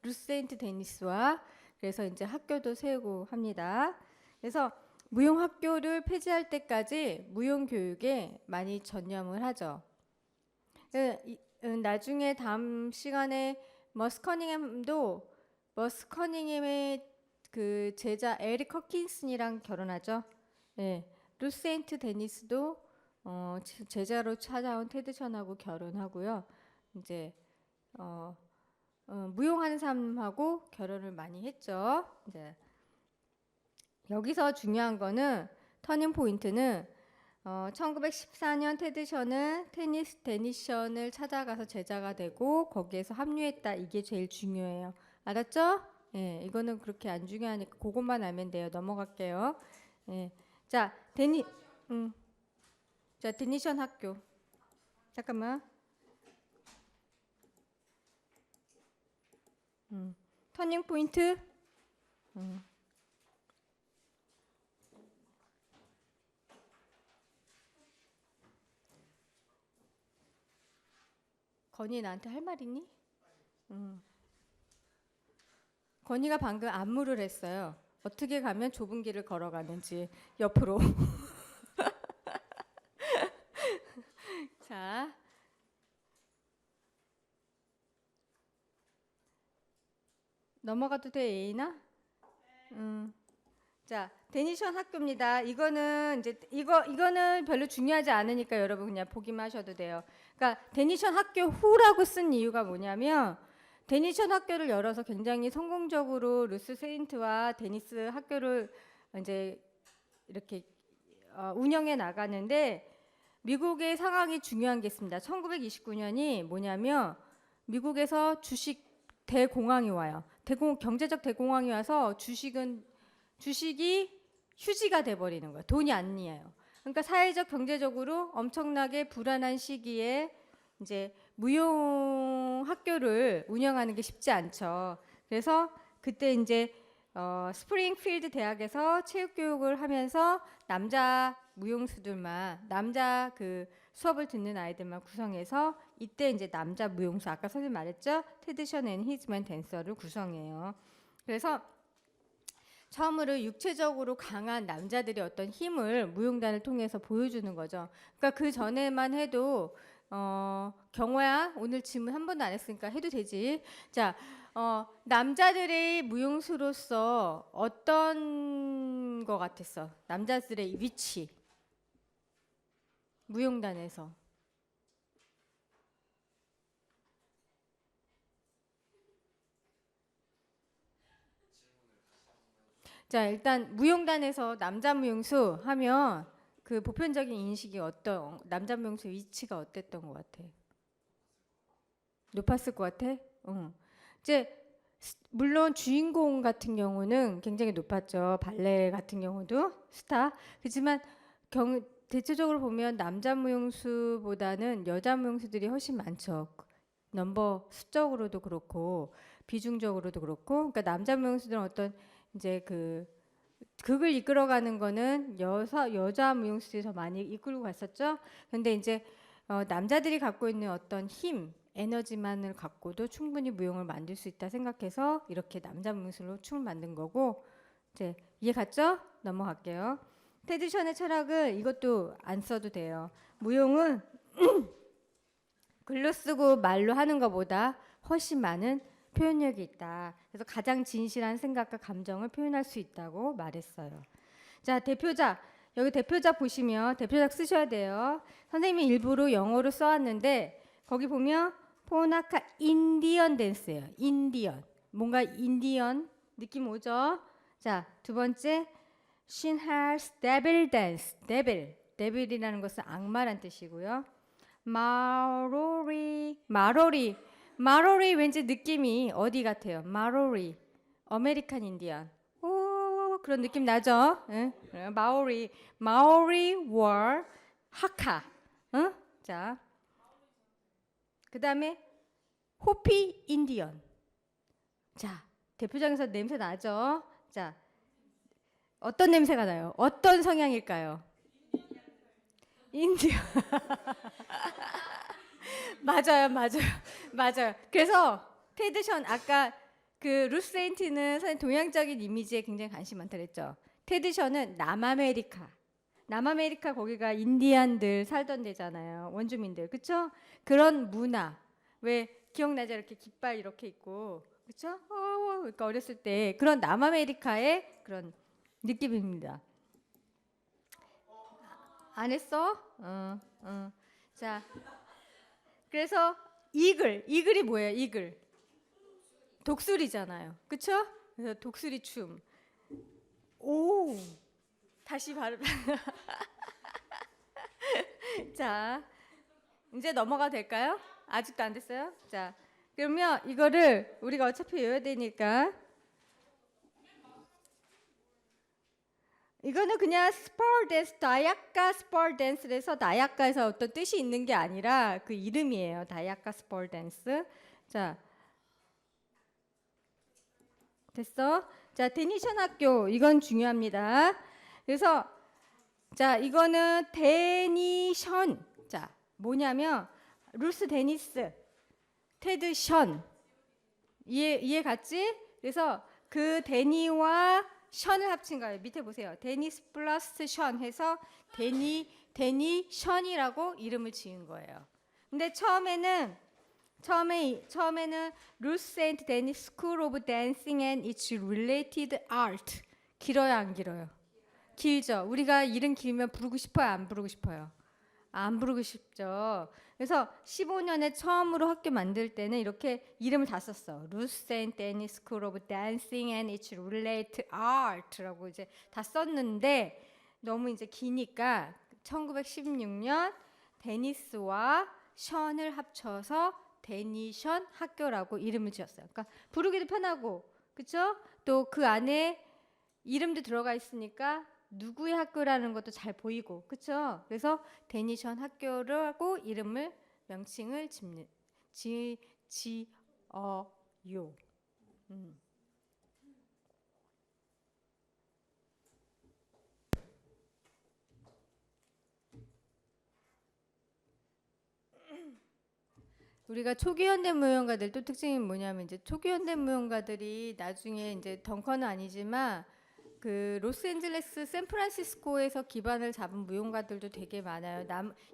루스 세인트 데니스와. 그래서 이제 학교도 세우고 합니다. 그래서 무용 학교를 폐지할 때까지 무용 교육에 많이 전념을 하죠. 나중에 다음 시간에 머스 커닝햄의 그 제자 에릭 허킨슨이랑 결혼하죠. 네, 루스 세인트 데니스도 제자로 찾아온 테드션하고 결혼하고요. 이제 무용하는 사람하고 결혼을 많이 했죠. 이제 여기서 중요한 거는 터닝 포인트는 1914년 테드션은 테니스 데니션을 찾아가서 제자가 되고 거기에서 합류했다. 이게 제일 중요해요. 알았죠? 예, 이거는 그렇게 안 중요하니까 그것만 알면 돼요. 넘어갈게요. 예. 자, 자, 데니션 학교. 잠깐만. 터닝 포인트. 건희 나한테 할 말 있니? 건희가 방금 안무를 했어요. 어떻게 가면 좁은 길을 걸어가는지 옆으로. 자, 넘어가도 돼, 에이나? 자, 데니션 학교입니다. 이거는 이제 이거는 별로 중요하지 않으니까 여러분 그냥 보기만 하셔도 돼요. 그러니까 데니션 학교 후라고 쓴 이유가 뭐냐면 데니션 학교를 열어서 굉장히 성공적으로 루스 세인트와 데니스 학교를 이제 이렇게 운영해 나가는데 미국의 상황이 중요한 게 있습니다. 1929년이 뭐냐면 미국에서 주식 대공황이 와요. 경제적 대공황이 와서 주식이 휴지가 돼버리는 거예요. 돈이 아니에요. 그러니까 사회적 경제적으로 엄청나게 불안한 시기에 이제 무용 학교를 운영하는 게 쉽지 않죠. 그래서 그때 이제 스프링필드 대학에서 체육 교육을 하면서 남자 무용수들만 남자 그 수업을 듣는 아이들만 구성해서 이때 이제 남자 무용수 아까 선생님 말했죠? 테드션 앤 히즈맨 댄서를 구성해요. 그래서 처음으로 육체적으로 강한 남자들의 어떤 힘을 무용단을 통해서 보여주는 거죠. 그러니까 그 전에만 해도 경호야 오늘 질문 한 번도 안 했으니까 해도 되지. 자, 남자들의 무용수로서 어떤 거 같았어? 남자들의 위치 무용단에서. 자, 일단 무용단에서 남자 무용수 하면 그 보편적인 인식이 어떤 남자 무용수 위치가 어땠던 것 같아? 높았을 것 같아? 이제 물론 주인공 같은 경우는 굉장히 높았죠. 발레 같은 경우도 스타. 그렇지만 대체적으로 보면 남자 무용수보다는 여자 무용수들이 훨씬 많죠. 넘버 수적으로도 그렇고 비중적으로도 그렇고. 그러니까 남자 무용수들은 어떤 이제 극을 이끌어가는 거는 여자 무용수들이 더 많이 이끌고 갔었죠. 근데 이제 남자들이 갖고 있는 어떤 힘, 에너지만을 갖고도 충분히 무용을 만들 수 있다 생각해서 이렇게 남자 무용수로 춤을 만든 거고. 이제 이해 갔죠? 넘어갈게요. 테드션의 철학을 이것도 안 써도 돼요. 무용은 글로 쓰고 말로 하는 것보다 훨씬 많은 표현력이 있다. 그래서 가장 진실한 생각과 감정을 표현할 수 있다고 말했어요. 자, 대표작. 여기 대표작 보시면 대표작 쓰셔야 돼요. 선생님이 일부러 영어로 써왔는데 거기 보면 포나카 인디언 댄스예요. 인디언. 뭔가 인디언 느낌 오죠? 자, 두 번째 신하스 데빌 댄스. 데빌. 데빌이라는 것은 악마란 뜻이고요. 마로리 왠지 느낌이 어디 같아요? 마로리. 아메리칸 인디언. 오, 그런 느낌 나죠? 응? 마오리 월 하카. 응? 자, 그 다음에 호피 인디언. 자, 대표적에서 냄새 나죠? 자, 어떤 냄새가 나요? 어떤 성향일까요? 인디언. 맞아요. 그래서 테드션 아까 그 루스 세인트는 사실 동양적인 이미지에 굉장히 관심 많다 그랬죠. 테드션은 남아메리카 거기가 인디안들 살던 데잖아요. 원주민들, 그렇죠? 그런 문화 왜 기억나죠? 이렇게 깃발 이렇게 있고, 그렇죠? 그러니까 어렸을 때 그런 남아메리카의 그런 느낌입니다. 안 했어? 자, 그래서 이글이 뭐예요? 이글. 독수리잖아요. 그쵸? 그래서 독수리 춤. 오, 다시 발음. 자, 이제 넘어가도 될까요? 아직도 안 됐어요? 자, 그러면 이거를 우리가 어차피 외워야 되니까 이거는 그냥 스펄 댄스, 다야카 스펄 댄스에서 다야카에서 어떤 뜻이 있는 게 아니라 그 이름이에요. 다야카 스펄 댄스. 자, 됐어? 자, 데니션 학교 이건 중요합니다. 그래서 자, 이거는 데니션. 자, 뭐냐면 루스 데니스, 테드 션. 이해 갔지? 그래서 그 데니와 션을 합친 거예요. 밑에 보세요. 데니스 플러스 션 해서 데니 션이라고 이름을 지은 거예요. 근데 처음에는 루스 세인트 데니스 스쿨 오브 댄싱 앤 이츠 릴레이티드 아트. 길어요, 안 길어요? 길죠. 우리가 이름 길면 부르고 싶어요, 안 부르고 싶어요? 안 부르고 싶죠. 그래서 15년에 처음으로 학교 만들 때는 이렇게 이름을 다 썼어. 루스 세인트 데니스 스쿨 오브 댄싱 앤 이츠 릴레이티드 아트라고 이제 다 썼는데 너무 이제 기니까 1916년 데니스와 션을 합쳐서 데니션 학교라고 이름을 지었어요. 그러니까 부르기도 편하고, 그렇죠? 또 그 안에 이름도 들어가 있으니까 누구의 학교라는 것도 잘 보이고, 그렇죠? 그래서 데니션 학교라고 이름을 명칭을 지어요. 우리가 초기 현대 무용가들 또 특징이 뭐냐면 이제 초기 현대 무용가들이 나중에 이제 덩컨은 아니지만 그 로스앤젤레스, 샌프란시스코에서 기반을 잡은 무용가들도 되게 많아요.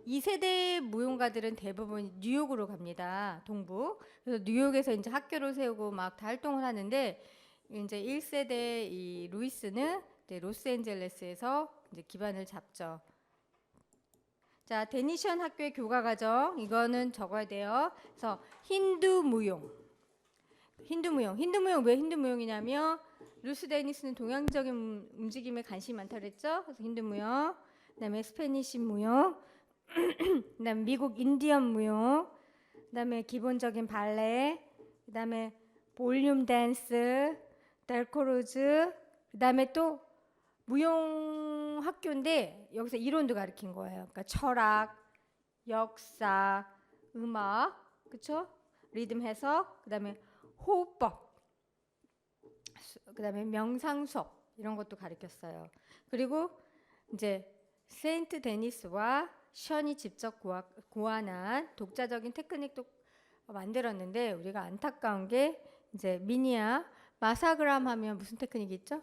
2세대 무용가들은 대부분 뉴욕으로 갑니다. 동부. 그래서 뉴욕에서 이제 학교를 세우고 막 다 활동을 하는데 이제 1세대 이 루이스는 이제 로스앤젤레스에서 이제 기반을 잡죠. 자, 데니션 학교의 교과 과정 이거는 적어야 돼요. 그래서 힌두 무용 왜 힌두 무용이냐면 루스 데니스는 동양적인 움직임에 관심이 많다 그랬죠. 그래서 힌두 무용, 그다음에 스페니시 무용, 그다음에 미국 인디언 무용, 그다음에 기본적인 발레, 그다음에 볼륨 댄스, 델코루즈, 그다음에 또 무용 학교인데 여기서 이론도 가르친 거예요. 그러니까 철학, 역사, 음악, 그렇죠? 리듬 해석, 그다음에 호흡법, 그다음에 명상 수업 이런 것도 가르쳤어요. 그리고 이제 세인트 데니스와 션이 직접 고안한 독자적인 테크닉도 만들었는데 우리가 안타까운 게 이제 미니아 마사그람 하면 무슨 테크닉이 있죠?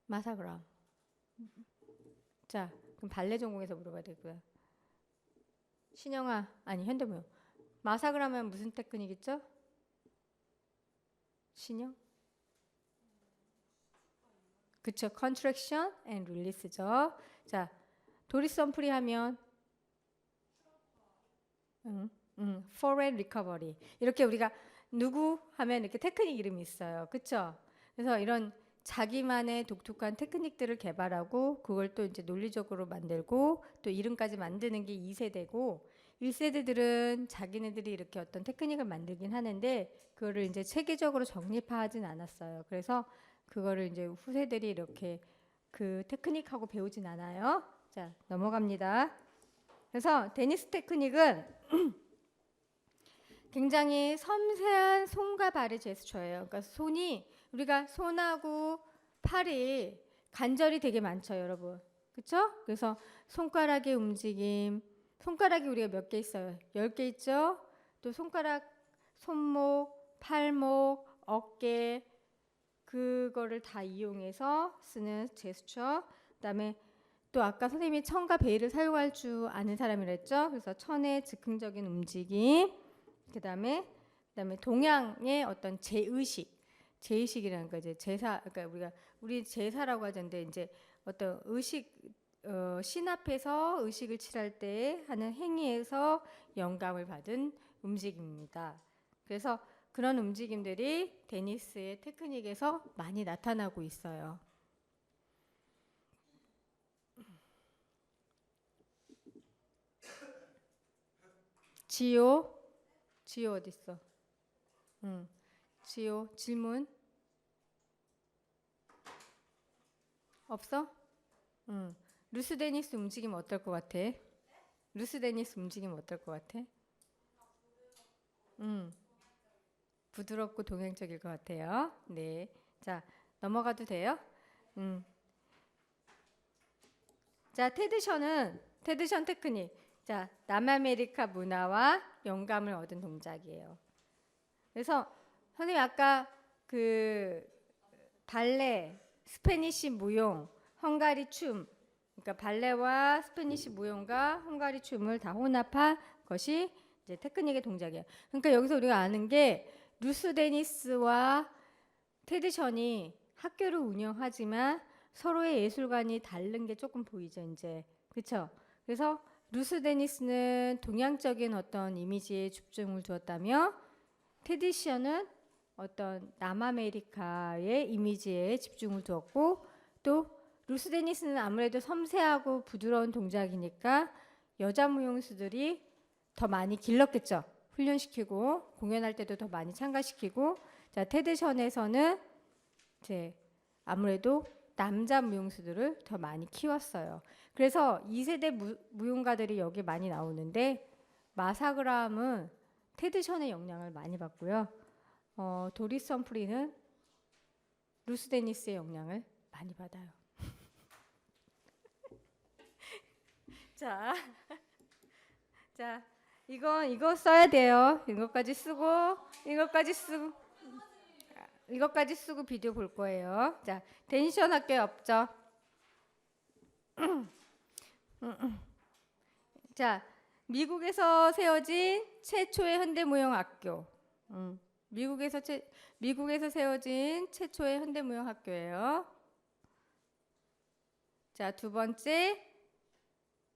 마사그람. 자, 그럼 발레 전공에서 물어봐야 되고요. 신영아, 아니 현대무용. 마사그라면 무슨 테크닉 있죠? 신영? 그쵸, contraction and release죠. 자, 도리스 험프리 하면 foreign recovery. 이렇게 우리가 누구 하면 이렇게 테크닉 이름이 있어요. 그쵸? 그래서 이런 자기만의 독특한 테크닉들을 개발하고 그걸 또 이제 논리적으로 만들고 또 이름까지 만드는 게 2세대고 1세대들은 자기네들이 이렇게 어떤 테크닉을 만들긴 하는데 그거를 이제 체계적으로 정립하진 않았어요. 그래서 그거를 이제 후세들이 이렇게 그 테크닉하고 배우진 않아요. 자, 넘어갑니다. 그래서 데니스 테크닉은 굉장히 섬세한 손과 발의 제스처예요. 그러니까 손이 우리가 손하고 팔이 관절이 되게 많죠, 여러분. 그렇죠? 그래서 손가락의 움직임, 손가락이 우리가 몇 개 있어요? 10개 있죠? 또 손가락, 손목, 팔목, 어깨 그거를 다 이용해서 쓰는 제스처. 그다음에 또 아까 선생님이 천과 베일을 사용할 줄 아는 사람이랬죠? 그래서 천의 즉흥적인 움직임. 그다음에 동양의 어떤 제의식이라는 거 이제 제사, 그러니까 우리 제사라고 하던데 이제 어떤 의식 신 앞에서 의식을 칠할 때 하는 행위에서 영감을 받은 움직임입니다. 그래서 그런 움직임들이 데니스의 테크닉에서 많이 나타나고 있어요. 지효 어디 있어? 지효 질문 없어? 루스 데니스 움직임 어떨 것 같아? 루스 데니스 움직임 어떨 것 같아? 부드럽고 동양적일 것 같아요. 네, 자 넘어가도 돼요? 자, 테드션 테크닉. 자, 남아메리카 문화와 영감을 얻은 동작이에요. 그래서 선생님 아까 그 발레, 스페니시 무용, 헝가리 춤, 그러니까 발레와 스페니시 무용과 헝가리 춤을 다 혼합한 것이 이제 테크닉의 동작이에요. 그러니까 여기서 우리가 아는 게 루스 데니스와 테드션이 학교를 운영하지만 서로의 예술관이 다른 게 조금 보이죠, 이제. 그렇죠? 그래서 루스 데니스는 동양적인 어떤 이미지에 집중을 두었다며 테디션은 어떤 남아메리카의 이미지에 집중을 두었고 또 루스 데니스는 아무래도 섬세하고 부드러운 동작이니까 여자 무용수들이 더 많이 길렀겠죠. 훈련시키고 공연할 때도 더 많이 참가시키고 자, 테드션에서는 이제 아무래도 남자 무용수들을 더 많이 키웠어요. 그래서 2세대 무용가들이 여기 많이 나오는데 마사그람은 테드션의 영향을 많이 받고요. 도리스 험프리는 루스 데니스의 영향을 많이 받아요. 자, 이거 써야 돼요. 이것까지 쓰고 비디오 볼 거예요. 자, 데니션 학교에 없죠. 자, 미국에서 세워진 최초의 현대무용학교. 미국에서 세워진 최초의 현대무용학교예요. 자, 두 번째,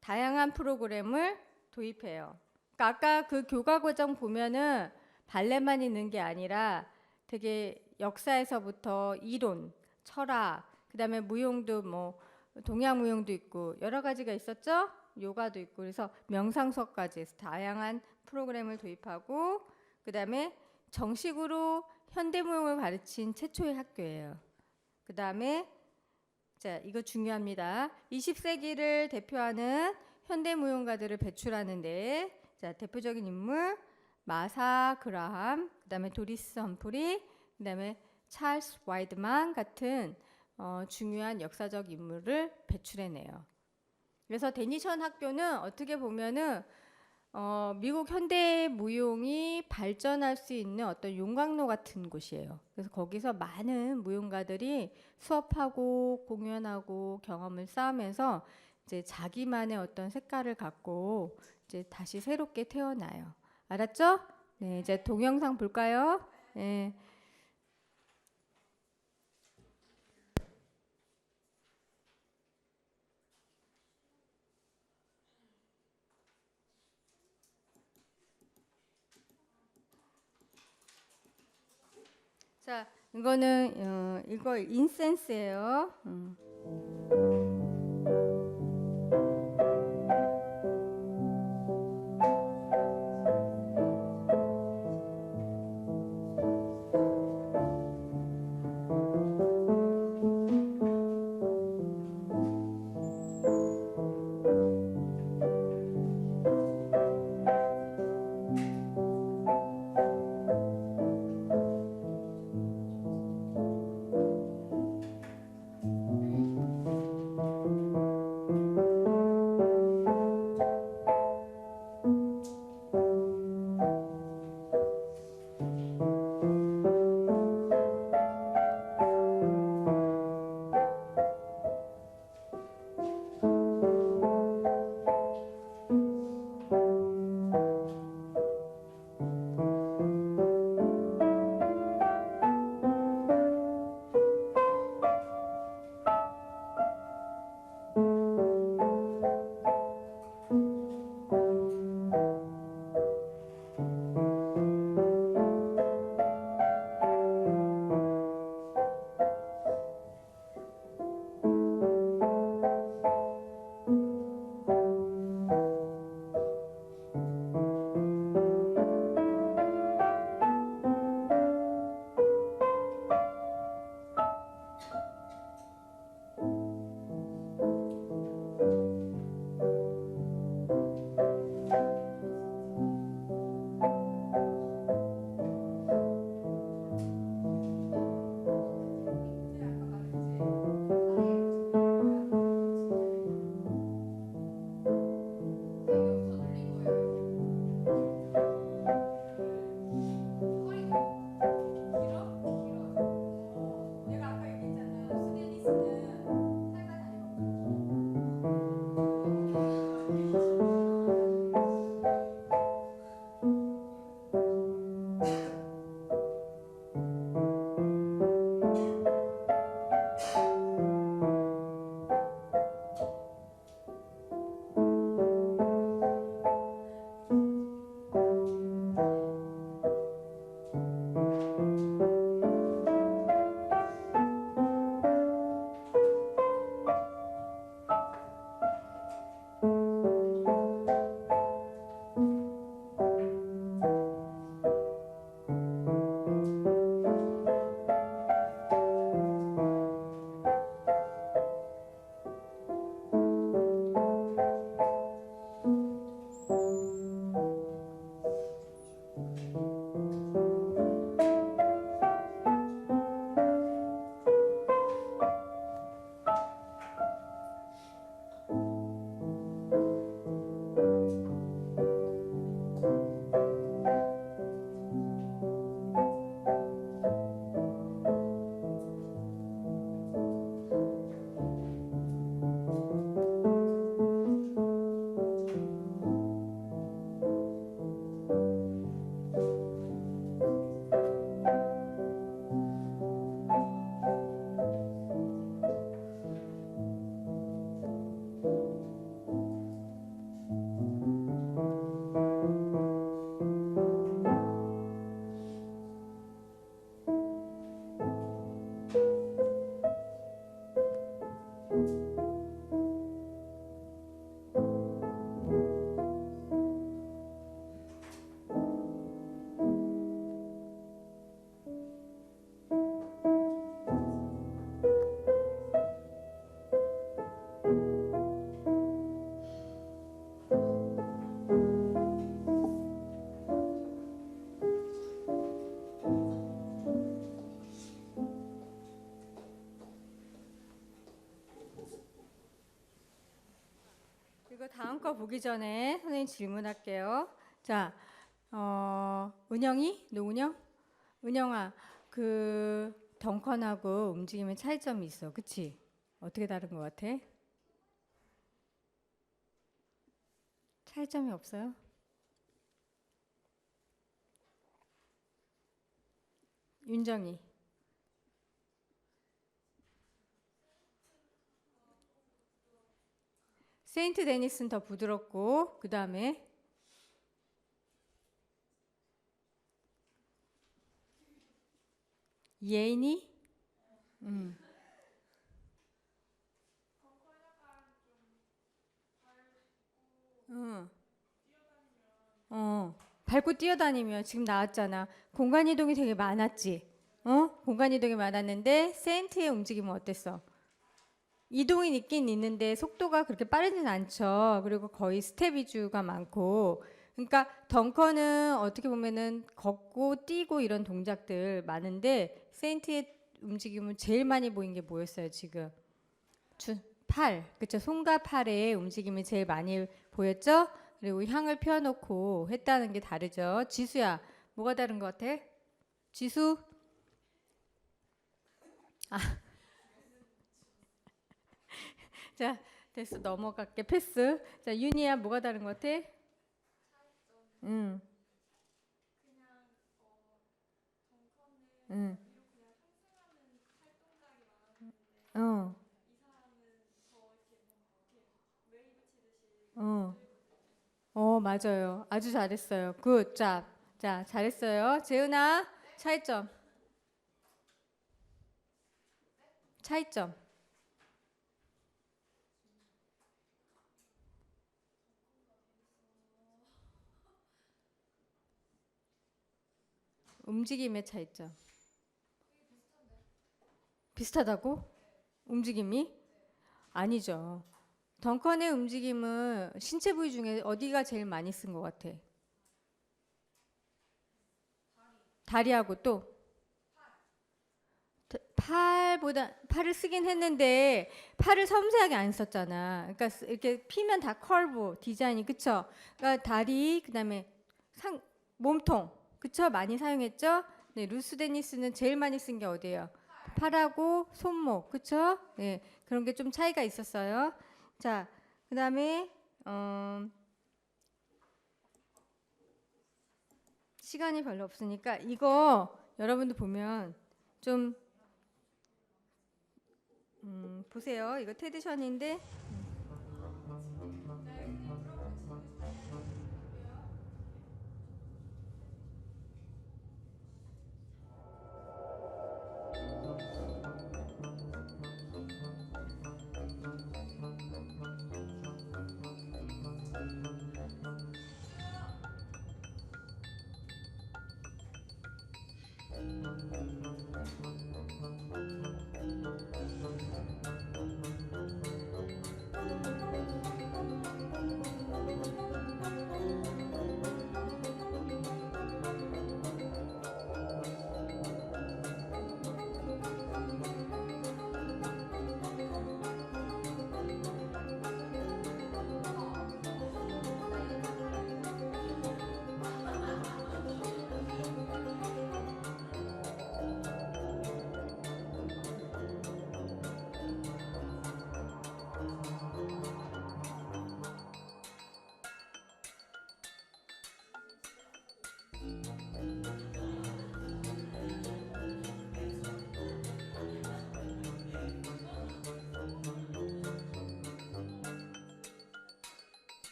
다양한 프로그램을 도입해요. 그러니까 아까 그 교과 과정 보면은 발레만 있는 게 아니라 되게 역사에서부터 이론, 철학, 그다음에 무용도 뭐 동양 무용도 있고 여러 가지가 있었죠. 요가도 있고 그래서 명상 수업까지 해서 다양한 프로그램을 도입하고 그다음에 정식으로 현대무용을 가르친 최초의 학교예요. 그다음에 자, 이거 중요합니다. 20세기를 대표하는 현대무용가들을 배출하는데 자, 대표적인 인물 마사 그라함, 그다음에 도리스 험프리, 그다음에 찰스 와이드만 같은 중요한 역사적 인물을 배출해내요. 그래서 데니션 학교는 어떻게 보면은 미국 현대 무용이 발전할 수 있는 어떤 용광로 같은 곳이에요. 그래서 거기서 많은 무용가들이 수업하고 공연하고 경험을 쌓으면서 이제 자기만의 어떤 색깔을 갖고 이제 다시 새롭게 태어나요. 알았죠? 네, 이제 동영상 볼까요? 네. 자, 이거는 이거 인센스예요. 이거 다음 거 보기 전에 선생님 질문할게요. 자, 은영이? 노은영? 은영아, 그 덩컨하고 움직임의 차이점이 있어. 그치? 어떻게 다른 것 같아? 차이점이 없어요? 윤정이. 세인트 데니스는 더 부드럽고 그 다음에 예인이 밟고 뛰어다니면 지금 나왔잖아. 공간 이동이 되게 많았지. 공간 이동이 많았는데 세인트의 움직임은 어땠어? 이동이 있긴 있는데 속도가 그렇게 빠르진 않죠. 그리고 거의 스텝 위주가 많고. 그러니까 덩컨은 어떻게 보면은 걷고 뛰고 이런 동작들 많은데 세인트의 움직임은 제일 많이 보인 게 뭐였어요, 지금? 팔. 그쵸? 손과 팔의 움직임이 제일 많이 보였죠? 그리고 향을 펴놓고 했다는 게 다르죠. 지수야, 뭐가 다른 것 같아? 지수? 자, 됐어. 넘어갈게. 패스. 자, 윤희야, 뭐가 다른 것 같아? 응. 응. 어. 어. 맞아요. 아주 잘했어요. 굿. 자, 잘했어요. 재은아, 차이점. 차이점. 움직임의 차이점. 비슷하다고? 움직임이? 아니죠. 덩컨의 움직임은 신체 부위 중에 어디가 제일 많이 쓴 것 같아? 다리하고 또 팔을 쓰긴 했는데 팔을 섬세하게 안 썼잖아. 그러니까 이렇게 피면 다 컬브 디자인이 그쵸? 그러니까 다리 그다음에 몸통 그쵸? 많이 사용했죠? 네, 루스 데니스는 제일 많이 쓴 게 어디예요? 팔하고 손목 그쵸? 네, 그런 게 좀 차이가 있었어요. 자, 그다음에 시간이 별로 없으니까 이거 여러분들 보면 좀 보세요. 이거 테디션인데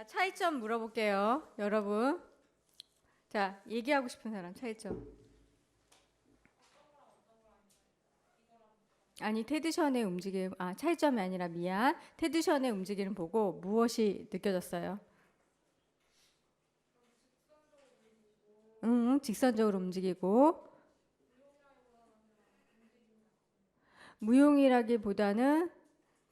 자, 차이점 물어볼게요, 여러분. 자, 얘기하고 싶은 사람 차이점. 아니, 테드션의 움직임, 차이점이 아니라 미안. 테드션의 움직임을 보고 무엇이 느껴졌어요? 직선적으로 움직이고 무용이라기보다는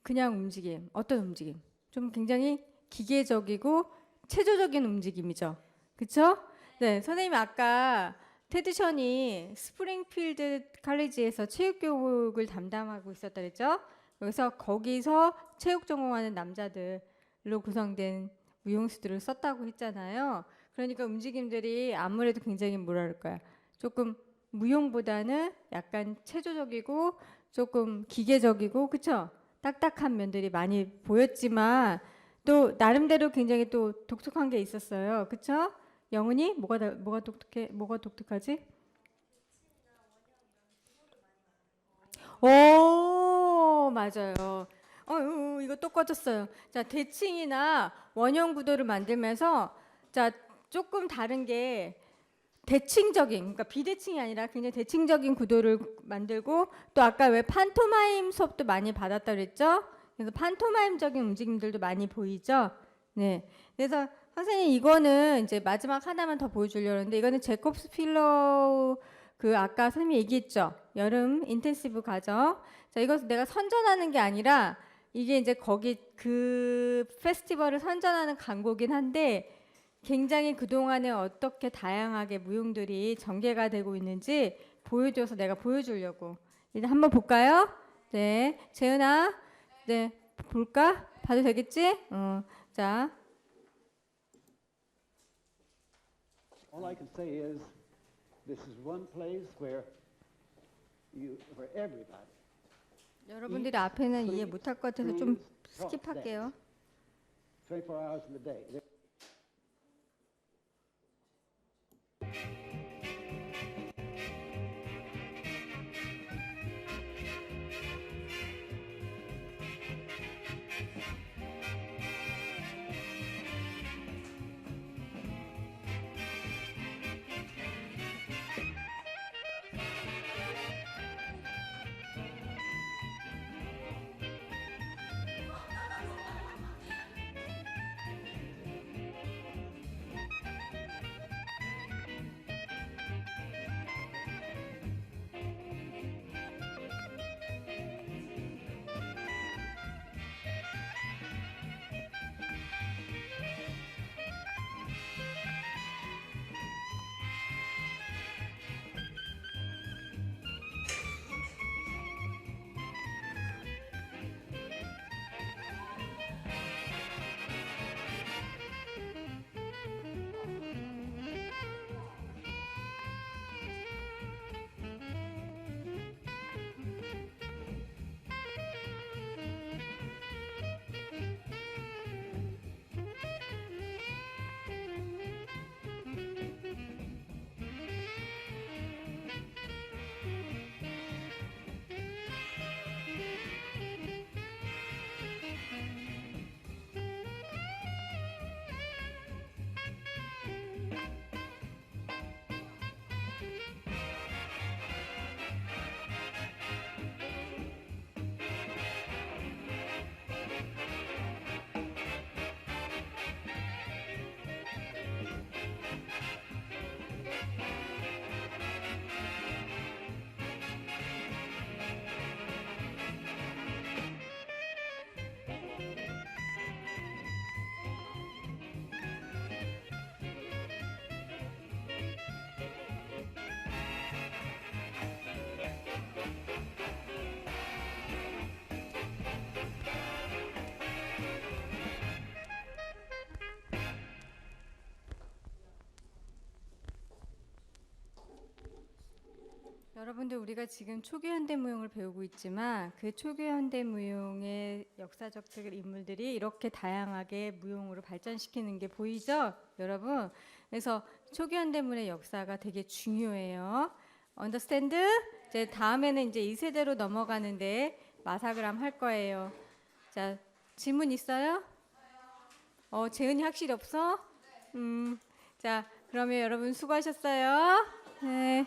그냥 움직임. 어떤 움직임? 좀 굉장히 기계적이고 체조적인 움직임이죠. 그쵸? 네, 선생님이 아까 테드션이 스프링필드 칼리지에서 체육 교육을 담당하고 있었다 그랬죠? 그래서 거기서 체육 전공하는 남자들로 구성된 무용수들을 썼다고 했잖아요. 그러니까 움직임들이 아무래도 굉장히 뭐라 그럴까요? 조금 무용보다는 약간 체조적이고 조금 기계적이고 그쵸? 딱딱한 면들이 많이 보였지만 또 나름대로 굉장히 또 독특한 게 있었어요. 그쵸? 영은이 뭐가 독특해? 뭐가 독특하지? 오, 맞아요. 이거 또 꺼졌어요. 자, 대칭이나 원형 구도를 만들면서 자, 조금 다른 게 대칭적인, 그러니까 비대칭이 아니라 굉장히 대칭적인 구도를 만들고 또 아까 왜 판토마임 수업도 많이 받았다 그랬죠? 그래서 판토마임적인 움직임들도 많이 보이죠? 네. 그래서 선생님 이거는 이제 마지막 하나만 더 보여주려고 하는데 이거는 제콥스 필러 그 아까 선생님이 얘기했죠? 여름 인텐시브 과정. 자, 이것은 내가 선전하는 게 아니라 이게 이제 거기 그 페스티벌을 선전하는 광고긴 한데 굉장히 그동안에 어떻게 다양하게 무용들이 전개가 되고 있는지 보여줘서 내가 보여주려고. 이제 한번 볼까요? 네. 재은아, 네. 볼까? 봐도 되겠지? 자. All I can say is this is one place where everybody. 여러분들이 앞에는 이해 못할 것 같아서 좀 스킵할게요. 24 hours in the day. 여러분들 우리가 지금 초기 현대 무용을 배우고 있지만 그 초기 현대 무용의 역사적 인물들이 이렇게 다양하게 무용으로 발전시키는 게 보이죠, 여러분? 그래서 초기 현대 무용의 역사가 되게 중요해요. 언더스탠드? 이제 다음에는 이제 2세대로 넘어가는데 마사그람 할 거예요. 자, 질문 있어요? 재은이 확실히 없어? 자, 그러면 여러분 수고하셨어요. 네.